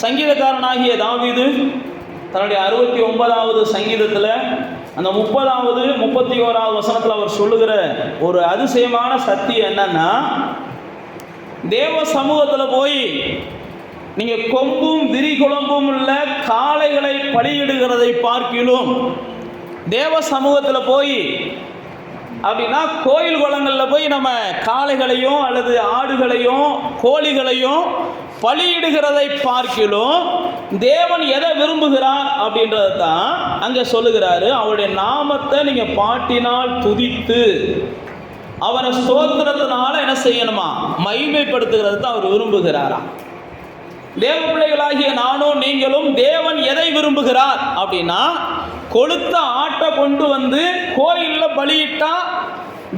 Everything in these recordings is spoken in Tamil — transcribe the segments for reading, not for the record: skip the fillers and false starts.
சங்கீதக்காரனாகிய தாவீது தன்னுடைய 69வது சங்கீதத்தில் அந்த 30வது 31வது வசனத்தில் அவர் சொல்லுகிற ஒரு அதிசயமான சத்தியம் என்னன்னா, தேவ சமூகத்தில் போய் நீங்கள் கொம்பும் விரிகுழம்பும் உள்ள காளைகளை பலியிடுகிறதை பார்க்கிலும், தேவ சமூகத்தில் போய் அப்படின்னா கோயில் குளங்களில் போய் நம்ம காளைகளையும் அல்லது ஆடுகளையும் கோழிகளையும் பலியிடுகிறதை பார்க்கிலும் தேவன் எதை விரும்புகிறார் அப்படின்றத தான் அங்கே சொல்லுகிறாரு. அவருடைய நாமத்தை நீங்கள் பாட்டினால் துதித்து அவரை ஸ்தோத்திரத்தினால என்ன செய்யணுமா, மகிமைப்படுத்துகிறது தான் அவர் விரும்புகிறாராம். தேவ பிள்ளைகளாகிய நானும் நீங்களும் தேவன் எதை விரும்புகிறார் அப்படின்னா, கொளுத்த ஆட்டை கொண்டு வந்து கோயிலில் பலியிட்டா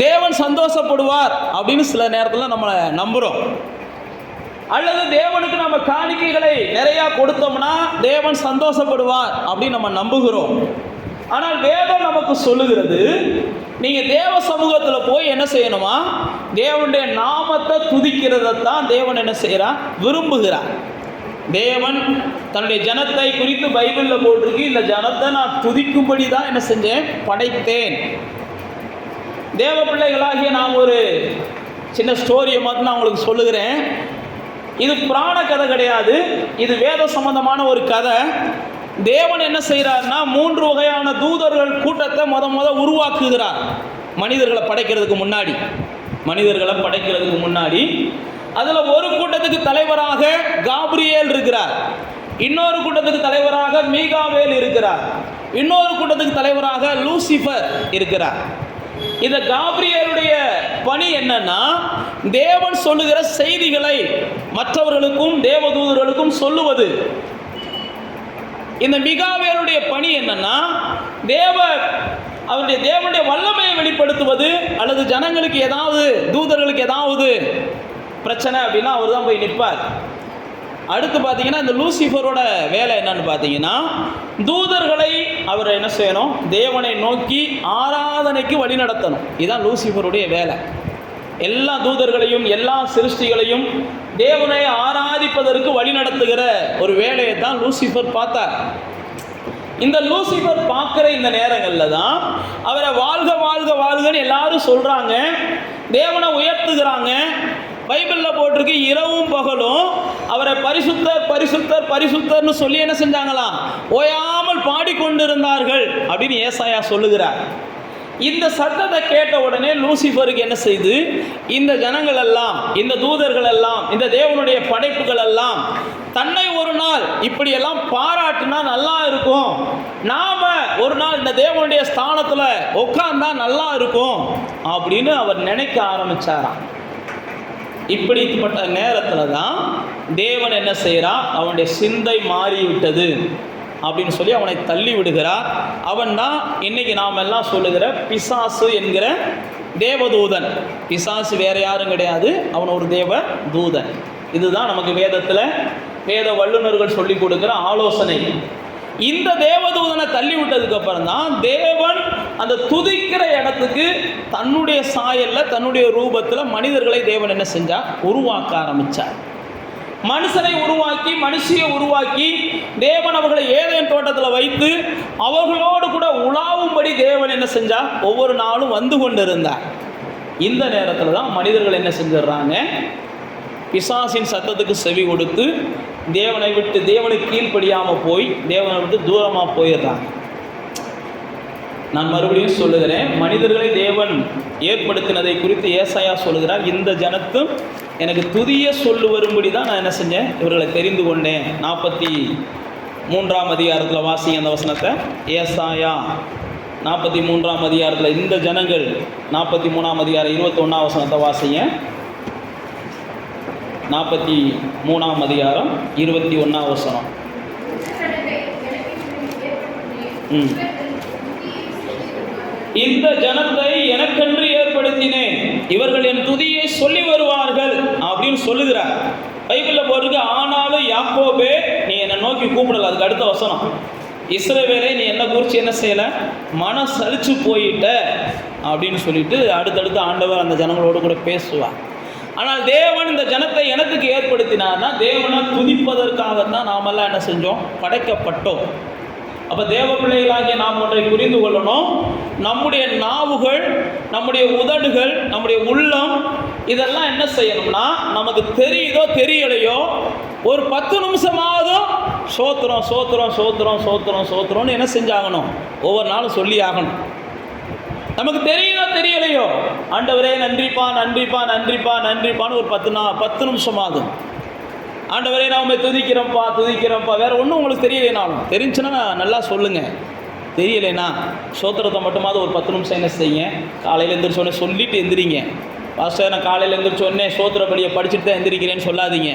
தேவன் சந்தோஷப்படுவார் அப்படின்னு சில நேரத்தில் நம்ம நம்புகிறோம். அல்லது தேவனுக்கு நம்ம காணிக்கைகளை நிறையா கொடுத்தோம்னா தேவன் சந்தோஷப்படுவார் அப்படின்னு நம்ம நம்புகிறோம். ஆனால் வேதம் நமக்கு சொல்லுகிறது, நீங்கள் தேவ சமூகத்தில் போய் என்ன செய்யணுமா, தேவனுடைய நாமத்தை துதிக்கிறதான் தேவன் என்ன செய்கிறார், விரும்புகிறார். தேவன் தன்னுடைய ஜனத்தை குறித்து பைபிளில் போட்டிருக்கு, இந்த ஜனத்தை நான் துதிக்கும்படி தான் என்ன செஞ்சேன், படைத்தேன். தேவ பிள்ளைகளாகிய நான் ஒரு சின்ன ஸ்டோரியை மட்டும் நான் உங்களுக்கு சொல்லுகிறேன். இது புராண கதை கிடையாது, இது வேத சம்பந்தமான ஒரு கதை. தேவன் என்ன செய்கிறார்னா, 3 வகையான தூதர்கள் கூட்டத்தை முத உருவாக்குகிறார். மனிதர்களை படைக்கிறதுக்கு முன்னாடி அதில் ஒரு கூட்டத்துக்கு தலைவராக காப்ரியேல் இருக்கிறார், இன்னொரு கூட்டத்துக்கு தலைவராக மீகாவேல் இருக்கிறார், இன்னொரு கூட்டத்துக்கு தலைவராக லூசிஃபர் இருக்கிறார். இந்த காப்ரியேலுடைய பணி என்னன்னா, தேவன் சொல்லுகிற செய்திகளை மற்றவர்களுக்கும் தேவதூதர்களுக்கும் சொல்லுவது. இந்த மிகாவேலுடைய பணி என்னன்னா, அவருடைய தேவனுடைய வல்லமையை வெளிப்படுத்துவது, அல்லது ஜனங்களுக்கு ஏதாவது தூதர்களுக்கு ஏதாவது பிரச்சனை அப்படின்னா அவர் தான் போய் நிற்பார். அடுத்து பார்த்தீங்கன்னா, இந்த லூசிஃபரோட வேலை என்னன்னு பார்த்தீங்கன்னா, தூதர்களை அவர் என்ன செய்யணும், தேவனை நோக்கி ஆராதனைக்கு வழி நடத்தணும். இதுதான் லூசிஃபருடைய வேலை. எல்லா தூதர்களையும் எல்லா சிருஷ்டிகளையும் தேவனை ஆராதிப்பதற்கு வழி நடத்துகிற ஒரு வேலையை தான் லூசிஃபர் பார்த்தார். இந்த லூசிஃபர் பார்க்குற இந்த நேரங்களில் தான் அவரை வாழ்க வாழ்க வாழ்கன்னு எல்லாரும் சொல்கிறாங்க, தேவனை உயர்த்துகிறாங்க. பைபிளில் போட்டிருக்கு, இரவும் பகலும் அவரை பரிசுத்தர் பரிசுத்தர் பரிசுத்தர்னு சொல்லி என்ன செஞ்சாங்களாம், ஓயாமல் பாடிக்கொண்டிருந்தார்கள் அப்படின்னு ஏசாயா சொல்லுகிறார். இந்த சத்தத்தை கேட்ட உடனே லூசிஃபருக்கு என்ன செய்து, இந்த ஜனங்கள் எல்லாம், இந்த தூதர்கள் எல்லாம், இந்த தேவனுடைய படைப்புகள் எல்லாம் தன்னை ஒரு நாள் இப்படியெல்லாம் பாராட்டினா நல்லா இருக்கும், நாம ஒரு நாள் இந்த தேவனுடைய ஸ்தானத்தில் உட்கார்ந்தா நல்லா இருக்கும் அப்படின்னு அவர் நினைக்க ஆரம்பிச்சாராம். இப்படிப்பட்ட நேரத்தில் தான் தேவன் என்ன செய்கிறார், அவனுடைய சிந்தை மாறிவிட்டது அப்படின்னு சொல்லி அவனை தள்ளி விடுகிறார். அவன் தான் இன்னைக்கு நாம் எல்லாம் சொல்லுகிற பிசாசு என்கிற தேவதூதன். பிசாசு வேற யாரும் கிடையாது, அவன் ஒரு தேவ தூதன். இதுதான் நமக்கு வேதத்தில் வேத வல்லுநர்கள் சொல்லி கொடுக்குற ஆலோசனை. இந்த தேவதூதனை தள்ளி விட்டதுக்கு அப்புறம் தான் தேவன் அந்த துதிக்கிற இடத்துக்கு தன்னுடைய சாயல்ல தன்னுடைய ரூபத்தில் மனிதர்களை தேவன் என்ன செஞ்சார், உருவாக்க ஆரம்பித்தார். மனுஷனை உருவாக்கி மனுஷியை உருவாக்கி தேவன் அவர்களை ஏதேன் தோட்டத்தில் வைத்து அவர்களோடு கூட உலாவும்படி தேவன் என்ன செஞ்சார், ஒவ்வொரு நாளும் வந்து கொண்டிருந்தார். இந்த நேரத்தில் தான் மனிதர்கள் என்ன செஞ்சிடறாங்க, பிசாசின் சத்தத்துக்கு செவி கொடுத்து தேவனை விட்டு தேவனுக்கு கீழ்ப்படியாமல் போய் தேவனை விட்டு தூரமாக போயிடுறாங்க. நான் மறுபடியும் சொல்லுகிறேன், மனிதர்களை தேவன் ஏற்படுத்தினதை குறித்து ஏசாயா சொல்லுகிறார், இந்த ஜனத்தும் எனக்கு துதிய சொல்லு வரும்படி தான் நான் என்ன செஞ்சேன், இவர்களை தெரிந்து கொண்டேன். 43ஆம் அதிகாரத்தில் வாசிங்க அந்த வசனத்தை. ஏசாயா 43ஆம் அதிகாரத்தில் இந்த ஜனங்கள், 43ஆம் அதிகாரம் 21ஆம் வசனத்தை வாசிங்க. 43ஆம் அதிகாரம் 21ஆம் வசனம். இந்த ஜனத்தை எனக்கென்று ஏற்படுத்தினேன், இவர்கள் என் துதியை சொல்லி வருவார்கள் அப்படின்னு சொல்லுகிறார். பைபிளில் போட்டிருக்கு, ஆனாலும் யாக்கோபே நீ என்னை நோக்கி கூப்பிடல. அதுக்கு அடுத்த வசனம், இஸ்ரவேலே நீ என்ன குறித்து என்ன செய்யலை, மனசலிச்சு போயிட்ட அப்படின்னு சொல்லிட்டு அடுத்தடுத்து ஆண்டவர் அந்த ஜனங்களோடு கூட பேசுவார். ஆனால் தேவன் இந்த ஜனத்தை எனக்கு ஏற்படுத்தினார்னா தேவனை துதிப்பதற்காகத்தான் நாமெல்லாம் என்ன செஞ்சோம்? படைக்கப்பட்டோம். அப்போ தேவ பிள்ளைகளாகிய நாம் ஒன்றை புரிந்து கொள்ளணும். நம்முடைய நாவுகள், நம்முடைய உதடுகள், நம்முடைய உள்ளம் இதெல்லாம் என்ன செய்யணும்னா, நமக்கு தெரியுதோ தெரியலையோ ஒரு 10 நிமிஷமாவது சோத்திரம் சோத்திரம் சோத்திரம் சோத்திரம் சோத்திரம்னு என்ன செஞ்சாகணும்? ஒவ்வொரு நாளும் சொல்லி ஆகணும். நமக்கு தெரியுதோ தெரியலையோ ஆண்டவரே நன்றிப்பா நன்றிப்பா நன்றிப்பா நன்றிப்பான்னு ஒரு 10 நிமிஷமாகும். ஆண்டவரே நான் உண்மை துதிக்கிறோம்ப்பா துதிக்கிறோம்ப்பா. வேறு ஒன்றும் உங்களுக்கு தெரியலைனாலும், தெரிஞ்சுன்னா நல்லா சொல்லுங்கள். தெரியலைன்னா சோத்திரத்தை மட்டுமாவது ஒரு 10 நிமிஷம் என்ன செய்யுங்க. காலையில் எழுந்திரிச்சோடனே சொல்லிவிட்டு எந்திரிங்க. பாஸ்டர் நான் காலையில் எழுந்திரிச்சோடனே சோத்திர பலியை படிச்சுட்டு தான் எந்திரிக்கிறேன்னு சொல்லாதீங்க.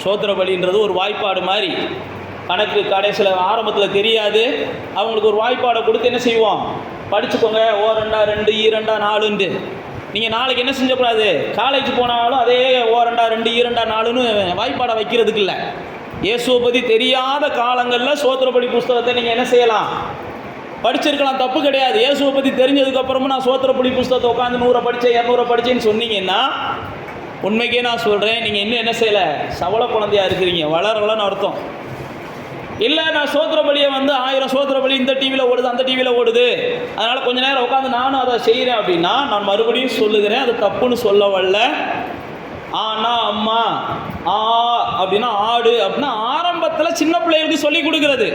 சோத்திர பலின்றது ஒரு வாய்ப்பாடு மாதிரி. கணக்கு கடைசியில் ஆரம்பத்தில் தெரியாது, அவங்களுக்கு ஒரு வாய்ப்பாடை கொடுத்து என்ன செய்வோம்? படிச்சுக்கோங்க, ஓ 2 2 2 4ன்ட்டு. நீங்கள் நாளைக்கு என்ன செஞ்சக்கூடாது? காலேஜ் போனாலும் அதே ஓ 2 2 4ன்னு வாய்ப்பாடை வைக்கிறதுக்கு இல்லை. இயேசுவை பற்றி தெரியாத காலங்களில் சோத்திரப்படி புஸ்தகத்தை நீங்கள் என்ன செய்யலாம்? படிச்சிருக்கலாம், தப்பு கிடையாது. இயேசுவை பற்றி தெரிஞ்சதுக்கப்புறமும் நான் சோத்திரப்படி புஸ்தகத்தை உட்காந்து 100 படித்தேன் 200 படித்தேன்னு சொன்னீங்கன்னா, உண்மைக்கே நான் சொல்கிறேன், நீங்கள் இன்னும் என்ன செய்யலை? சவள குழந்தையாக இருக்கிறீங்க, வளரலன்னு அர்த்தம். இல்லை நான் சோத்திரபலியை 1000 சோத்திரபலி இந்த டிவியில் ஓடுது அந்த டிவியில் ஓடுது, அதனால் கொஞ்ச நேரம் உட்காந்து நானும் அதை செய்கிறேன் அப்படின்னா, நான் மறுபடியும் சொல்லுகிறேன், அது தப்புன்னு சொல்ல வரல. ஆனா அம்மா ஆ அப்படின்னா ஆடு அப்படின்னா ஆரம்பத்தில் சின்ன பிள்ளைகளுக்கு சொல்லி கொடுக்கறது.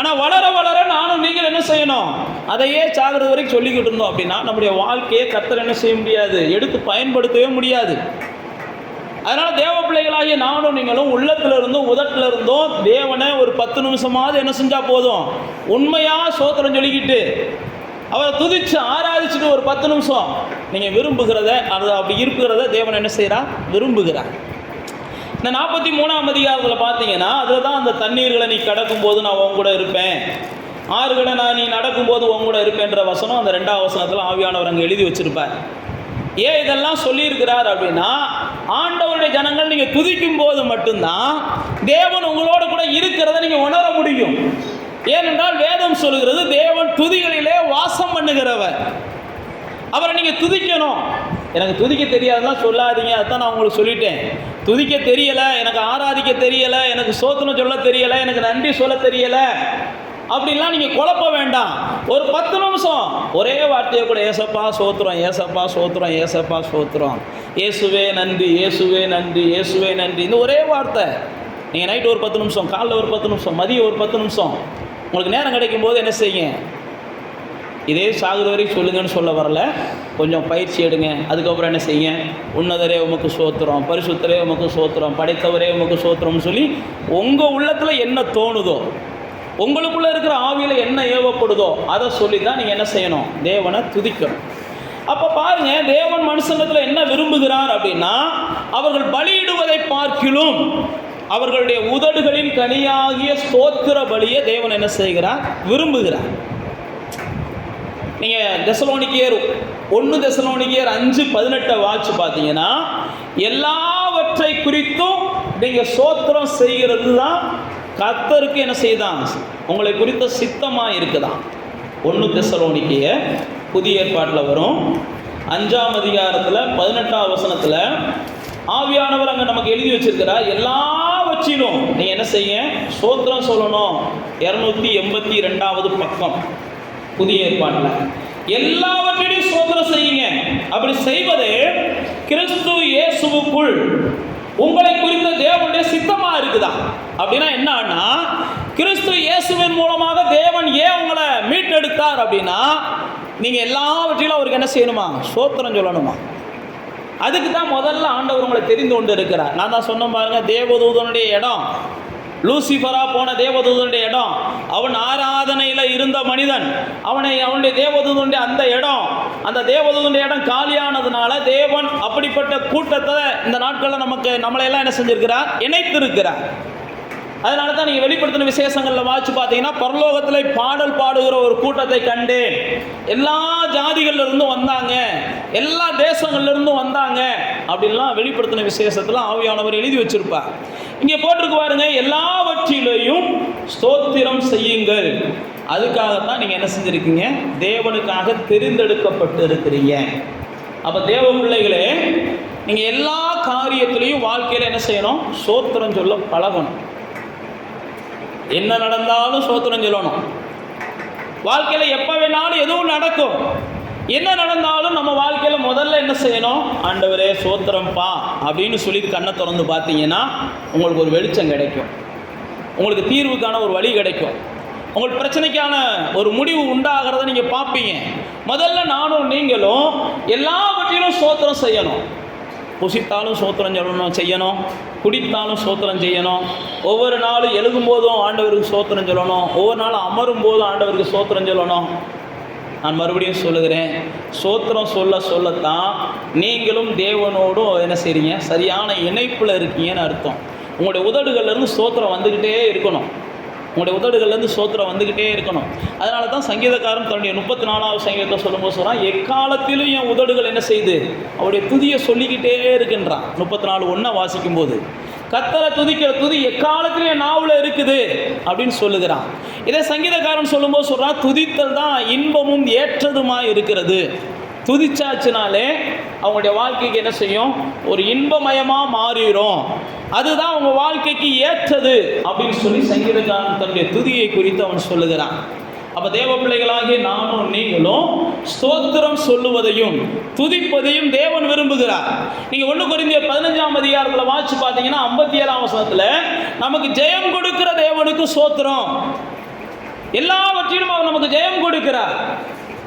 ஆனால் வளர வளர நானும் நீங்கள் என்ன செய்யணும்? அதையே சாகிறது வரைக்கும் சொல்லிக்கிட்டு இருந்தோம் அப்படின்னா நம்முடைய வாழ்க்கையை கர்த்தர் என்ன செய்ய முடியாது? எடுத்து பயன்படுத்தவே முடியாது. அதனால் தேவ பிள்ளைகளாகிய நானும் நீங்களும் உள்ளத்தில் இருந்தும் உதட்டில் இருந்தும் தேவனை ஒரு 10 நிமிஷமாவது என்ன செஞ்சால் போதும்? உண்மையாக சோத்திரம் சொல்லிக்கிட்டு அவரை துதிச்சு ஆராதிச்சுட்டு ஒரு 10 நிமிஷம் நீங்கள் விரும்புகிறத அது அப்படி இருக்கிறத தேவன் என்ன செய்கிறார்? விரும்புகிறார். இந்த 43ஆம் அதிகாரத்தில் பார்த்தீங்கன்னா அதில் தான் அந்த தண்ணீர்களை நீ கடக்கும்போது நான் உன் கூட இருப்பேன், ஆறுகளை நான் நீ நடக்கும்போது உன் கூட இருப்பேன்ற வசனம் அந்த 2ஆம் வசனத்தில் ஆவியானவர் அங்கே எழுதி வச்சிருப்பார். ஏன் இதெல்லாம் சொல்லியிருக்கிறார் அப்படின்னா, ஆண்டவருடைய ஜனங்கள் நீங்கள் துதிக்கும் போது மட்டும்தான் தேவன் உங்களோட கூட இருக்கிறத நீங்கள் உணர முடியும். ஏனென்றால் வேதம் சொல்லுகிறது தேவன் துதிகளிலே வாசம் பண்ணுகிறவர். அவரை நீங்கள் துதிக்கணும். எனக்கு துதிக்க தெரியாதுலாம் சொல்லாதீங்க, அதுதான் நான் உங்களுக்கு சொல்லிட்டேன். துதிக்க தெரியலை, எனக்கு ஆராதிக்க தெரியலை, எனக்கு சோத்திரம் சொல்ல தெரியலை, எனக்கு நன்றி சொல்ல தெரியலை அப்படின்லாம் நீங்கள் குழப்ப வேண்டாம். ஒரு 10 நிமிஷம் ஒரே வார்த்தையை கூட ஏசப்பா சோத்திரம் ஏசப்பா சோத்திரம் ஏசப்பா சோத்திரம், இயேசுவே நன்றி இயேசுவே நன்றி இயேசுவே நன்றி, இந்த ஒரே வார்த்தை நீங்கள் நைட்டு ஒரு 10 நிமிஷம், காலைல ஒரு 10 நிமிஷம், மதியம் ஒரு 10 நிமிஷம் உங்களுக்கு நேரம் கிடைக்கும் போது என்ன செய்யுங்க. இதே சாகுற வரைக்கும் சொல்லுங்கன்னு சொல்ல வரல, கொஞ்சம் பயிற்சி எடுங்க. அதுக்கப்புறம் என்ன செய்யுங்க? உன்னதரே உமக்கு சோத்திரம், பரிசுத்தரே உமக்கு சோத்திரம், படைத்தவரே உமக்கு சோத்திரம்னு சொல்லி உங்கள் உள்ளத்தில் என்ன தோணுதோ, உங்களுக்குள்ளே இருக்கிற ஆவியில் என்ன ஏவப்படுதோ அதை சொல்லி தான் நீங்கள் என்ன செய்யணும்? தேவனை துதிக்கணும். அப்போ பாருங்கள், தேவன் மனுஷனத்தில் என்ன விரும்புகிறார் அப்படின்னா, அவர்கள் பலியிடுவதை பார்க்கிலும் அவர்களுடைய உதடுகளின் கனியாகிய ஸ்தோத்திர பலியை தேவன் என்ன செய்கிறார்? விரும்புகிறார். நீங்கள் தெசலோனிக்கேயர் 1 தெசலோனிக்கேயர் 5:18 வாட்சி பார்த்தீங்கன்னா, எல்லாவற்றை குறித்தும் நீங்கள் சோத்திரம் செய்கிறது தான் கர்த்தருக்கு என்ன செய்தான்? உங்களை குறித்த சித்தமாக இருக்குதான். 1 தெசலோனிக்கேயர் புதிய ஏற்பாட்டில் வரும் 5ஆம் அதிகாரத்தில் 18ஆம் வசனத்தில் ஆவியானவர் அங்கே நமக்கு எழுதி வச்சிருக்கிறார். எல்லாவற்றிலும் நீங்கள் என்ன செய்ய? சோத்திரம் சொல்லணும். 282வது பக்கம் புதிய ஏற்பாட்டில் எல்லாவற்றையும் சோத்திரம் செய்யுங்க. அப்படி செய்வது கிறிஸ்து இயேசுவுக்குள் உங்களை குறித்த தேவனுடைய சித்தமா இருக்குதா? அப்படின்னா என்னன்னா, கிறிஸ்து இயேசுவின் மூலமாக தேவன் ஏன் உங்களை மீட்டெடுத்தார் அப்படின்னா, நீங்க எல்லாவற்றிலும் அவருக்கு என்ன செய்யணுமா? சோத்திரம் சொல்லணுமா? அதுக்கு தான் முதல்ல ஆண்டவர் உங்களை தெரிந்து கொண்டு இருக்கிறார். நான் தான் சொன்ன பாருங்க, தேவதூதனுடைய இடம் லூசிஃபரா போன தேவதூதனுடைய இடம், அவன் ஆராதனையில் இருந்த மனிதன், அவனுடைய தேவதூதனுடைய அந்த தேவதூதனுடைய இடம் காலியானதுனால தேவன் அப்படிப்பட்ட கூட்டத்தை இந்த நாட்களில் நம்மளையெல்லாம் என்ன செஞ்சிருக்கிறார்? இணைத்திருக்கிறார். அதனால தான் நீங்கள் வெளிப்படுத்தின விசேஷங்களில் வாட்சி பார்த்தீங்கன்னா, பரலோகத்தில் பாடல் பாடுகிற ஒரு கூட்டத்தை கண்டேன். எல்லா ஜாதிகள்லேருந்தும் வந்தாங்க, எல்லா தேசங்கள்லேருந்தும் வந்தாங்க அப்படின்லாம் வெளிப்படுத்தின விசேஷத்தில் ஆவியானவர் எழுதி வச்சிருப்பார். இங்கே போட்டிருக்கு பாருங்க, எல்லாவற்றிலையும் ஸ்தோத்திரம் செய்யுங்கள். அதுக்காகத்தான் நீங்கள் என்ன செஞ்சுருக்கீங்க? தேவனுக்காக தெரிந்தெடுக்கப்பட்டு இருக்கிறீங்க. அப்போ தேவ பிள்ளைகளே, நீங்கள் எல்லா காரியத்திலையும் வாழ்க்கையில் என்ன செய்யணும்? ஸ்தோத்திரம் சொல்ல பழகணும். என்ன நடந்தாலும் ஸ்தோத்திரம் சொல்லணும். வாழ்க்கையில் எப்போ வேணாலும் எதுவும் நடக்கும். என்ன நடந்தாலும் நம்ம வாழ்க்கையில் முதல்ல என்ன செய்யணும்? ஆண்டவரே ஸ்தோத்திரம்ப்பா அப்படின்னு சொல்லிட்டு கண்ணை திறந்து பார்த்தீங்கன்னா உங்களுக்கு ஒரு வெளிச்சம் கிடைக்கும். உங்களுக்கு தீர்வுக்கான ஒரு வழி கிடைக்கும். உங்களுக்கு பிரச்சனைக்கான ஒரு முடிவு உண்டாகிறத நீங்கள் பார்ப்பீங்க. முதல்ல நானும் நீங்களும் எல்லாவற்றிலும் ஸ்தோத்திரம் செய்யணும். புசித்தாலும் ஸ்தோத்திரம் செய்யணும், குடித்தாலும் ஸ்தோத்திரம் செய்யணும், ஒவ்வொரு நாளும் எழுதும்போதும் ஆண்டவருக்கு ஸ்தோத்திரம் சொல்லணும், ஒவ்வொரு நாளும் அமரும் போதும் ஆண்டவருக்கு ஸ்தோத்திரம் சொல்லணும். நான் மறுபடியும் சொல்லுகிறேன், ஸ்தோத்திரம் சொல்லத்தான் நீங்களும் தேவனோடும் என்ன செய்றீங்க? சரியான இணைப்பில் இருக்கீங்கன்னு அர்த்தம். உங்களுடைய உதடுகள்லேருந்து ஸ்தோத்திரம் வந்துக்கிட்டே இருக்கணும். உங்களுடைய உதடுகள்லேருந்து ஸ்தோத்திரம் வந்துக்கிட்டே இருக்கணும். அதனால தான் சங்கீதக்காரன் தன்னுடைய 34வது சங்கீதத்தை சொல்லும்போது சொல்கிறான், எக்காலத்திலும் என் உதடுகள் என்ன செய்யுது? அவருடைய துதியை சொல்லிக்கிட்டே இருக்குன்றான். 34:1 வாசிக்கும்போது கர்த்தரை துதிக்கிற துதி எக்காலத்திலும் என் நாவில் இருக்குது அப்படின்னு சொல்லுகிறான். இதே சங்கீதக்காரன் சொல்லும்போது சொல்கிறான், துதித்தல் தான் இன்பமும் ஏற்றதுமாக இருக்கிறது. துதிச்சாச்சுனாலே அவங்களுடைய வாழ்க்கைக்கு என்ன செய்யும்? ஒரு இன்பமயமாக மாறிடும். அதுதான் அவங்க வாழ்க்கைக்கு ஏற்றது அப்படின்னு சொல்லி சங்கீதக்காரன் தன்னுடைய துதியை குறித்து அவன் சொல்லுகிறான். அப்போ தேவ பிள்ளைகளாகிய நானும் நீங்களும் ஸ்தோத்திரம் சொல்லுவதையும் துதிப்பதையும் தேவன் விரும்புகிறார். நீங்கள் 1 கொரிந்தியர் 15ஆம் அதிகாரத்தில் வாசிச்சு பார்த்தீங்கன்னா 57ஆம் வசனத்தில் நமக்கு ஜெயம் கொடுக்கிற தேவனுக்கு ஸ்தோத்திரம். எல்லாவற்றிலும் அவர் நமக்கு ஜெயம் கொடுக்கிறார்.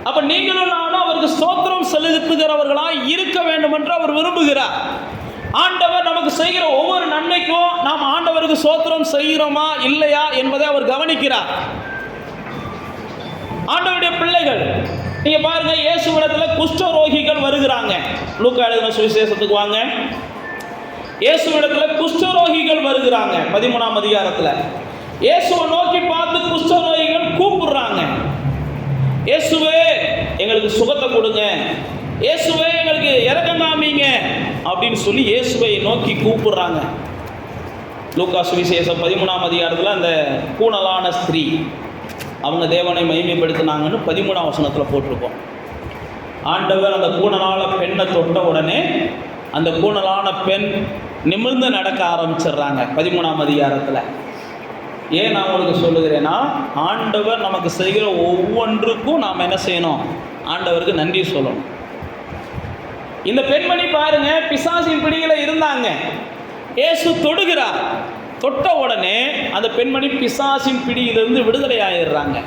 அப்போ நீங்களும் நானும் அவருக்கு ஸ்தோத்திரம் செலுத்துகிறவர்களாக இருக்க வேண்டும் என்று அவர் விரும்புகிறார். ஆண்டவர் நமக்கு செய்கிற ஒவ்வொரு நன்மைக்கும் நாம் ஆண்டவருக்கு ஸ்தோத்திரம் செய்கிறோமா இல்லையா என்பதை அவர் கவனிக்கிறார். ஆண்டவருடைய பிள்ளைகள் நீங்க பாருங்க, இயேசுவிடத்தில் குஷ்டரோகிகள் வருகிறாங்க. லூக்கா எழுதின சுவிசேஷத்துக்கு வாங்க. இயேசுவிடத்தில் குஷ்டரோகிகள் வருகிறாங்க 13ஆம் அதிகாரத்தில். இயேசுவை நோக்கி பார்த்து குஷ்டரோகிகள் கூப்பிடுறாங்க, இயேசுவே எங்களுக்கு சுகத்தை கொடுங்க, இயேசுவே எங்களுக்கு இரக்கம் காமிங்க அப்படின்னு சொல்லி இயேசுவை நோக்கி கூப்பிடுறாங்க. லூக்கா சுவிசேஷம் 13ஆம் அதிகாரத்தில் அந்த கூணலான ஸ்திரீ அவங்க தேவனை மகிமைப்படுத்தினாங்கன்னு 13ஆம் வசனத்தில் போட்டிருக்கோம். ஆண்டவர் அந்த கூணலான பெண்ணை தொட்ட உடனே அந்த கூணலான பெண் நிமிர்ந்து நடக்க ஆரம்பிச்சிடுறாங்க 13ஆம் அதிகாரத்தில். ஏன் நான் உங்களுக்கு சொல்லுகிறேன்னா, ஆண்டவர் நமக்கு செய்கிற ஒவ்வொன்றுக்கும் நாம் என்ன செய்யணும்? ஆண்டவருக்கு நன்றி சொல்லணும். இந்த பெண்மணி பாருங்க, பிசாசின் பிடியில் இருந்தாங்க. இயேசு தொடுகிறார். தொட்ட உடனே அந்த பெண்மணி பிசாசின் பிடியிலிருந்து விடுதலை ஆயிடுறாங்க.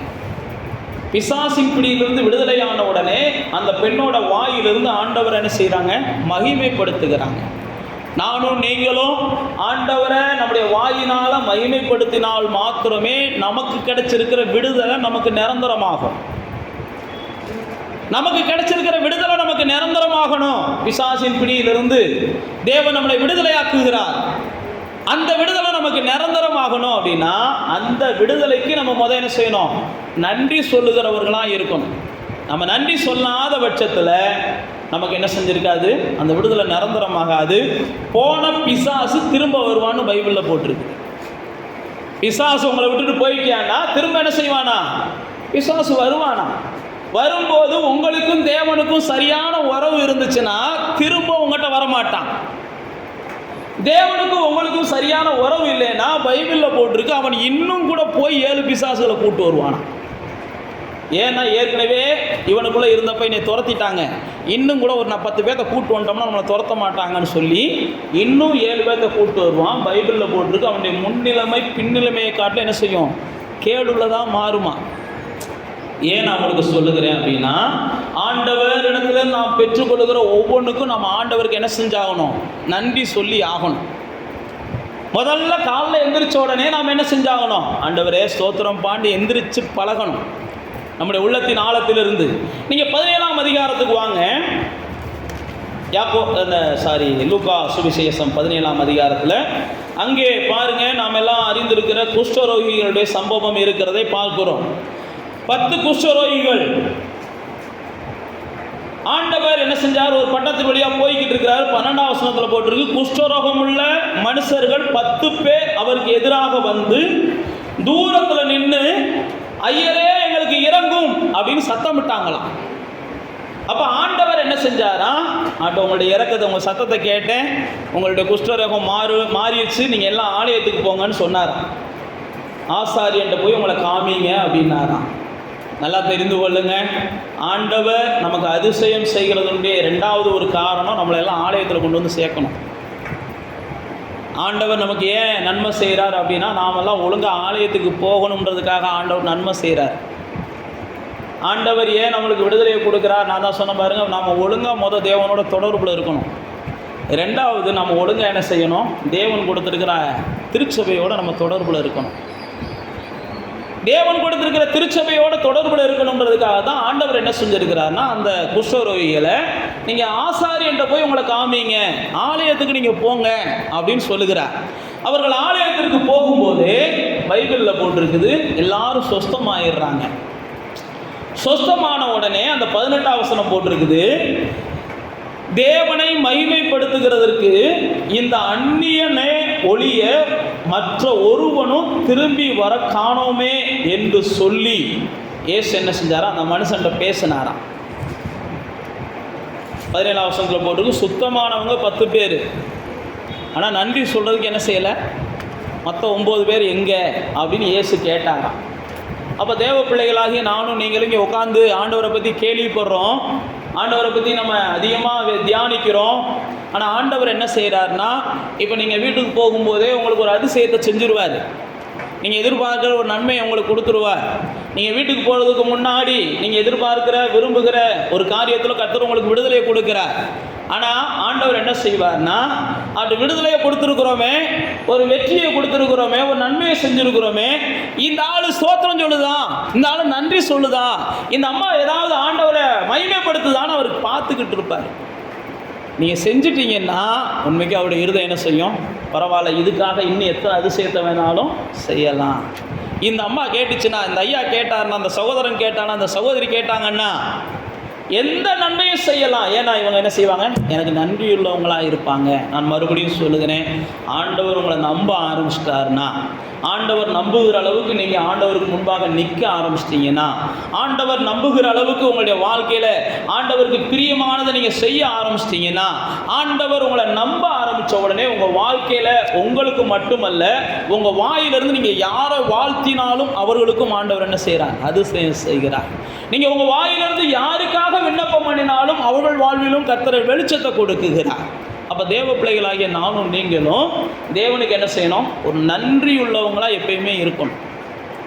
பிசாசின் பிடியிலிருந்து விடுதலையான உடனே அந்த பெண்ணோட வாயிலிருந்து ஆண்டவர் என்ன செய்கிறாங்க? மகிமைப்படுத்துகிறாங்க. நானும் நீங்களும் ஆண்டவரை நம்முடைய வாயினால் மகிமைப்படுத்தினால் மாத்திரமே நமக்கு கிடைச்சிருக்கிற விடுதலை நமக்கு நிரந்தரமாகும். நமக்கு கிடைச்சிருக்கிற விடுதலை நமக்கு நிரந்தரமாகணும். பிசாசின் பிடியிலிருந்து தேவன் நம்மளை விடுதலையாக்குகிறார். அந்த விடுதலை நமக்கு நிரந்தரமாகணும் அப்படின்னா அந்த விடுதலைக்கு நம்ம முதல்ல என்ன செய்யணும்? நன்றி சொல்லுகிறவர்களாக இருக்கணும். நம்ம நன்றி சொல்லாத பட்சத்தில் நமக்கு என்ன செஞ்சிருக்காது? அந்த விடுதலை நிரந்தரமாகாது. போன பிசாசு திரும்ப வருவான்னு பைபிளில் போட்டிருக்கு. பிசாசு உங்களை விட்டுட்டு போயிட்டான்னா திரும்ப என்ன செய்வானா? பிசாசு வருவானா? வரும்போது உங்களுக்கும் தேவனுக்கும் சரியான உறவு இருந்துச்சுன்னா திரும்ப உங்கள்கிட்ட வரமாட்டான். தேவனுக்கும் உங்களுக்கும் சரியான உறவு இல்லைன்னா பைபிளில் போட்டிருக்கு, அவன் இன்னும் கூட போய் 7 பிசாசுகளை கூட்டு வருவானா. ஏன்னா ஏற்கனவே இவனுக்குள்ளே இருந்தப்ப என்னை துரத்திட்டாங்க, இன்னும் கூட ஒரு 10 பேர்த்த கூட்டு வந்துட்டோம்னா நம்மளை துரத்த மாட்டாங்கன்னு சொல்லி இன்னும் 7 பேர்த்த கூட்டு வருவான். பைபிளில் போட்டிருக்கு, அவனுடைய முன்னிலைமை பின்னிலைமையை காட்ட என்ன செய்யும்? கேடுள்ளதாக மாறுமா. ஏன் நான் உங்களுக்கு சொல்லுகிறேன் அப்படின்னா, ஆண்டவர் இடத்துல நாம் பெற்றுக்கொள்கிற ஒவ்வொன்றுக்கும் நம்ம ஆண்டவருக்கு என்ன செஞ்சாகணும்? நன்றி சொல்லி ஆகணும். முதல்ல காலைல எந்திரிச்ச உடனே நாம் என்ன செஞ்சாகணும்? ஆண்டவரே ஸ்தோத்திரம் பாண்டி எந்திரிச்சு பழகணும் நம்முடைய உள்ளத்தின் ஆழத்திலிருந்து. நீங்கள் 17ஆம் அதிகாரத்துக்கு வாங்க. லூக்கா சுவிசேஷம் 17ஆம் அதிகாரத்தில் அங்கே பாருங்க, நாம் எல்லாம் அறிந்திருக்கிற குஷ்டரோகிகளுடைய சம்பவம் இருக்கிறதை பார்க்கிறோம். 10 குஷ்டரோகிகள் ஆண்டவர் என்ன செஞ்சார்? ஒரு பட்டத்து வழியாக போய்கிட்டு இருக்கிறார். 12ஆம் வசனத்தில் போட்டிருக்கு, குஷ்டரோகம் உள்ள மனுஷர்கள் 10 பேர் அவருக்கு எதிராக வந்து தூரத்தில் நின்று ஐயரே எங்களுக்கு இறங்கும் அப்படின்னு சத்தமிட்டாங்களாம். அப்போ ஆண்டவர் என்ன செஞ்சாரா, உங்களுடைய இறக்கத்தை, உங்கள் சத்தத்தை கேட்டேன், உங்களுடைய குஷ்டரோகம் மாறிடுச்சு, நீங்கள் எல்லாம் ஆலயத்துக்கு போங்கன்னு சொன்னாராம். ஆசாரியன்ட்ட போய் உங்களை காமிங்க அப்படின்னாராம். நல்லா தெரிந்து கொள்ளுங்க, ஆண்டவர் நமக்கு அதிசயம் செய்கிறதுடைய ரெண்டாவது ஒரு காரணம், நம்மளை எல்லாம் ஆலயத்தில் கொண்டு வந்து சேர்க்கணும். ஆண்டவர் நமக்கு ஏன் நன்மை செய்கிறார் அப்படின்னா, நாமெல்லாம் ஒழுங்காக ஆலயத்துக்கு போகணுன்றதுக்காக ஆண்டவர் நன்மை செய்கிறார். ஆண்டவர் ஏன் நம்மளுக்கு விடுதலையை கொடுக்குறார், நான் தான் சொன்ன பாருங்க, நாம் ஒழுங்காக தேவனோட தொடர்பில் இருக்கணும். ரெண்டாவது, நம்ம ஒழுங்காக என்ன செய்யணும், தேவன் கொடுத்துருக்கிற திருச்சபையோடு நம்ம தொடர்பில் இருக்கணும். தேவன் கொடுத்திருக்கிற திருச்சபையோட தொடர்புல இருக்கணுன்றதுக்காக தான் ஆண்டவர் என்ன செஞ்சிருக்கிறார்னா, அந்த குஷ்டரோகிகளை நீங்கள் ஆசாரியன்ட்ட போய் உங்களை காமிங்க, ஆலயத்துக்கு நீங்கள் போங்க அப்படின்னு சொல்லுகிறார். அவர்கள் ஆலயத்திற்கு போகும்போது பைபிளில் போட்டிருக்குது, எல்லாரும் சொஸ்தமாயிடுறாங்க. சொஸ்தமான உடனே அந்த 18ஆம் வசனம் போட்டிருக்குது, தேவனை மகிமைப்படுத்துகிறதற்கு இந்த அந்நியனே ஒளிய மற்ற ஒருவனும் திரும்பி வர காணோமே என்று சொல்லி இயேசு என்ன செஞ்சாரா, அந்த மனுஷன்ட்ட பேசினாராம். 17ஆம் வசனத்தில் போட்டிருக்கு, சுத்தமானவங்க 10 பேர், ஆனால் நன்றி சொல்கிறதுக்கு என்ன செய்யலை, மற்ற 9 பேர் எங்கே அப்படின்னு இயேசு கேட்டாராம். அப்போ தேவ பிள்ளைகளாகிய நானும் நீங்களும் இங்கே உட்காந்து ஆண்டவரை பற்றி கேள்விப்படுறோம், ஆண்டவரை பற்றி நம்ம அதிகமாக தியானிக்கிறோம். ஆனால் ஆண்டவர் என்ன செய்கிறாருன்னா, இப்போ நீங்கள் வீட்டுக்கு போகும்போதே உங்களுக்கு ஒரு அதிசயத்தை செஞ்சுருவார். நீங்கள் எதிர்பார்க்குற ஒரு நன்மையை உங்களுக்கு கொடுத்துருவார். நீங்கள் வீட்டுக்கு போகிறதுக்கு முன்னாடி நீங்கள் எதிர்பார்க்கிற விரும்புகிற ஒரு காரியத்தில் கர்த்தர் உங்களுக்கு விடுதலையை கொடுக்குறார். ஆனால் ஆண்டவர் என்ன செய்வார்னா, அப்படி விடுதலையை கொடுத்துருக்குறோமே, ஒரு வெற்றியை கொடுத்துருக்குறோமே, ஒரு நன்மையை செஞ்சுருக்குறோமே, இந்த ஆள் ஸ்தோத்திரம் சொல்லுதான், இந்த ஆள் நன்றி சொல்லுதான், இந்த அம்மா ஏதாவது ஆண்டவரை மகிமைப்படுத்துதான்னு அவருக்கு பார்த்துக்கிட்டு இருப்பார். நீங்கள் செஞ்சிட்டீங்கன்னா உண்மைக்கு அவருடைய இருதயம் என்ன செய்யும், பரவாயில்ல, இதுக்காக இன்னும் எத்தனை அதிசயத்தை வேணாலும் செய்யலாம். இந்த அம்மா கேட்டுச்சுன்னா, இந்த ஐயா கேட்டார்னா, அந்த சகோதரன் கேட்டானா, அந்த சகோதரி கேட்டாங்கன்னா எந்த நன்மையும் செய்யலாம். ஏன்னா இவங்க என்ன செய்வாங்க, எனக்கு நன்றியுள்ளவங்களாக இருப்பாங்க. நான் மறுபடியும் சொல்லுகிறேன், ஆண்டவர் உங்களை நம்ப ஆரம்பிச்சிட்டாருன்னா, ஆண்டவர் நம்புகிற அளவுக்கு நீங்கள் ஆண்டவருக்கு முன்பாக நிற்க ஆரம்பிச்சிட்டிங்கன்னா, ஆண்டவர் நம்புகிற அளவுக்கு உங்களுடைய வாழ்க்கையில் ஆண்டவருக்கு பிரியமானதை நீங்கள் செய்ய ஆரம்பிச்சிட்டிங்கன்னா, ஆண்டவர் உங்களை நம்ப ஆரம்பித்த உடனே உங்கள் வாழ்க்கையில் உங்களுக்கு மட்டுமல்ல, உங்கள் வாயிலிருந்து நீங்கள் யாரை வாழ்த்தினாலும் அவர்களுக்கும் ஆண்டவர் என்ன செய்கிறார், அது செய்கிறார். நீங்கள் உங்கள் வாயிலிருந்து யாருக்காக விண்ணப்பம் பண்ணினாலும் அவர்கள் வாழ்விலும் கர்த்தர் வெளிச்சத்தை கொடுக்குகிறார். அப்போ தேவ பிள்ளைகளாகிய நானும் நீங்களும் தேவனுக்கு என்ன செய்யணும், ஒரு நன்றி உள்ளவங்களாக எப்பயுமே இருக்கணும்.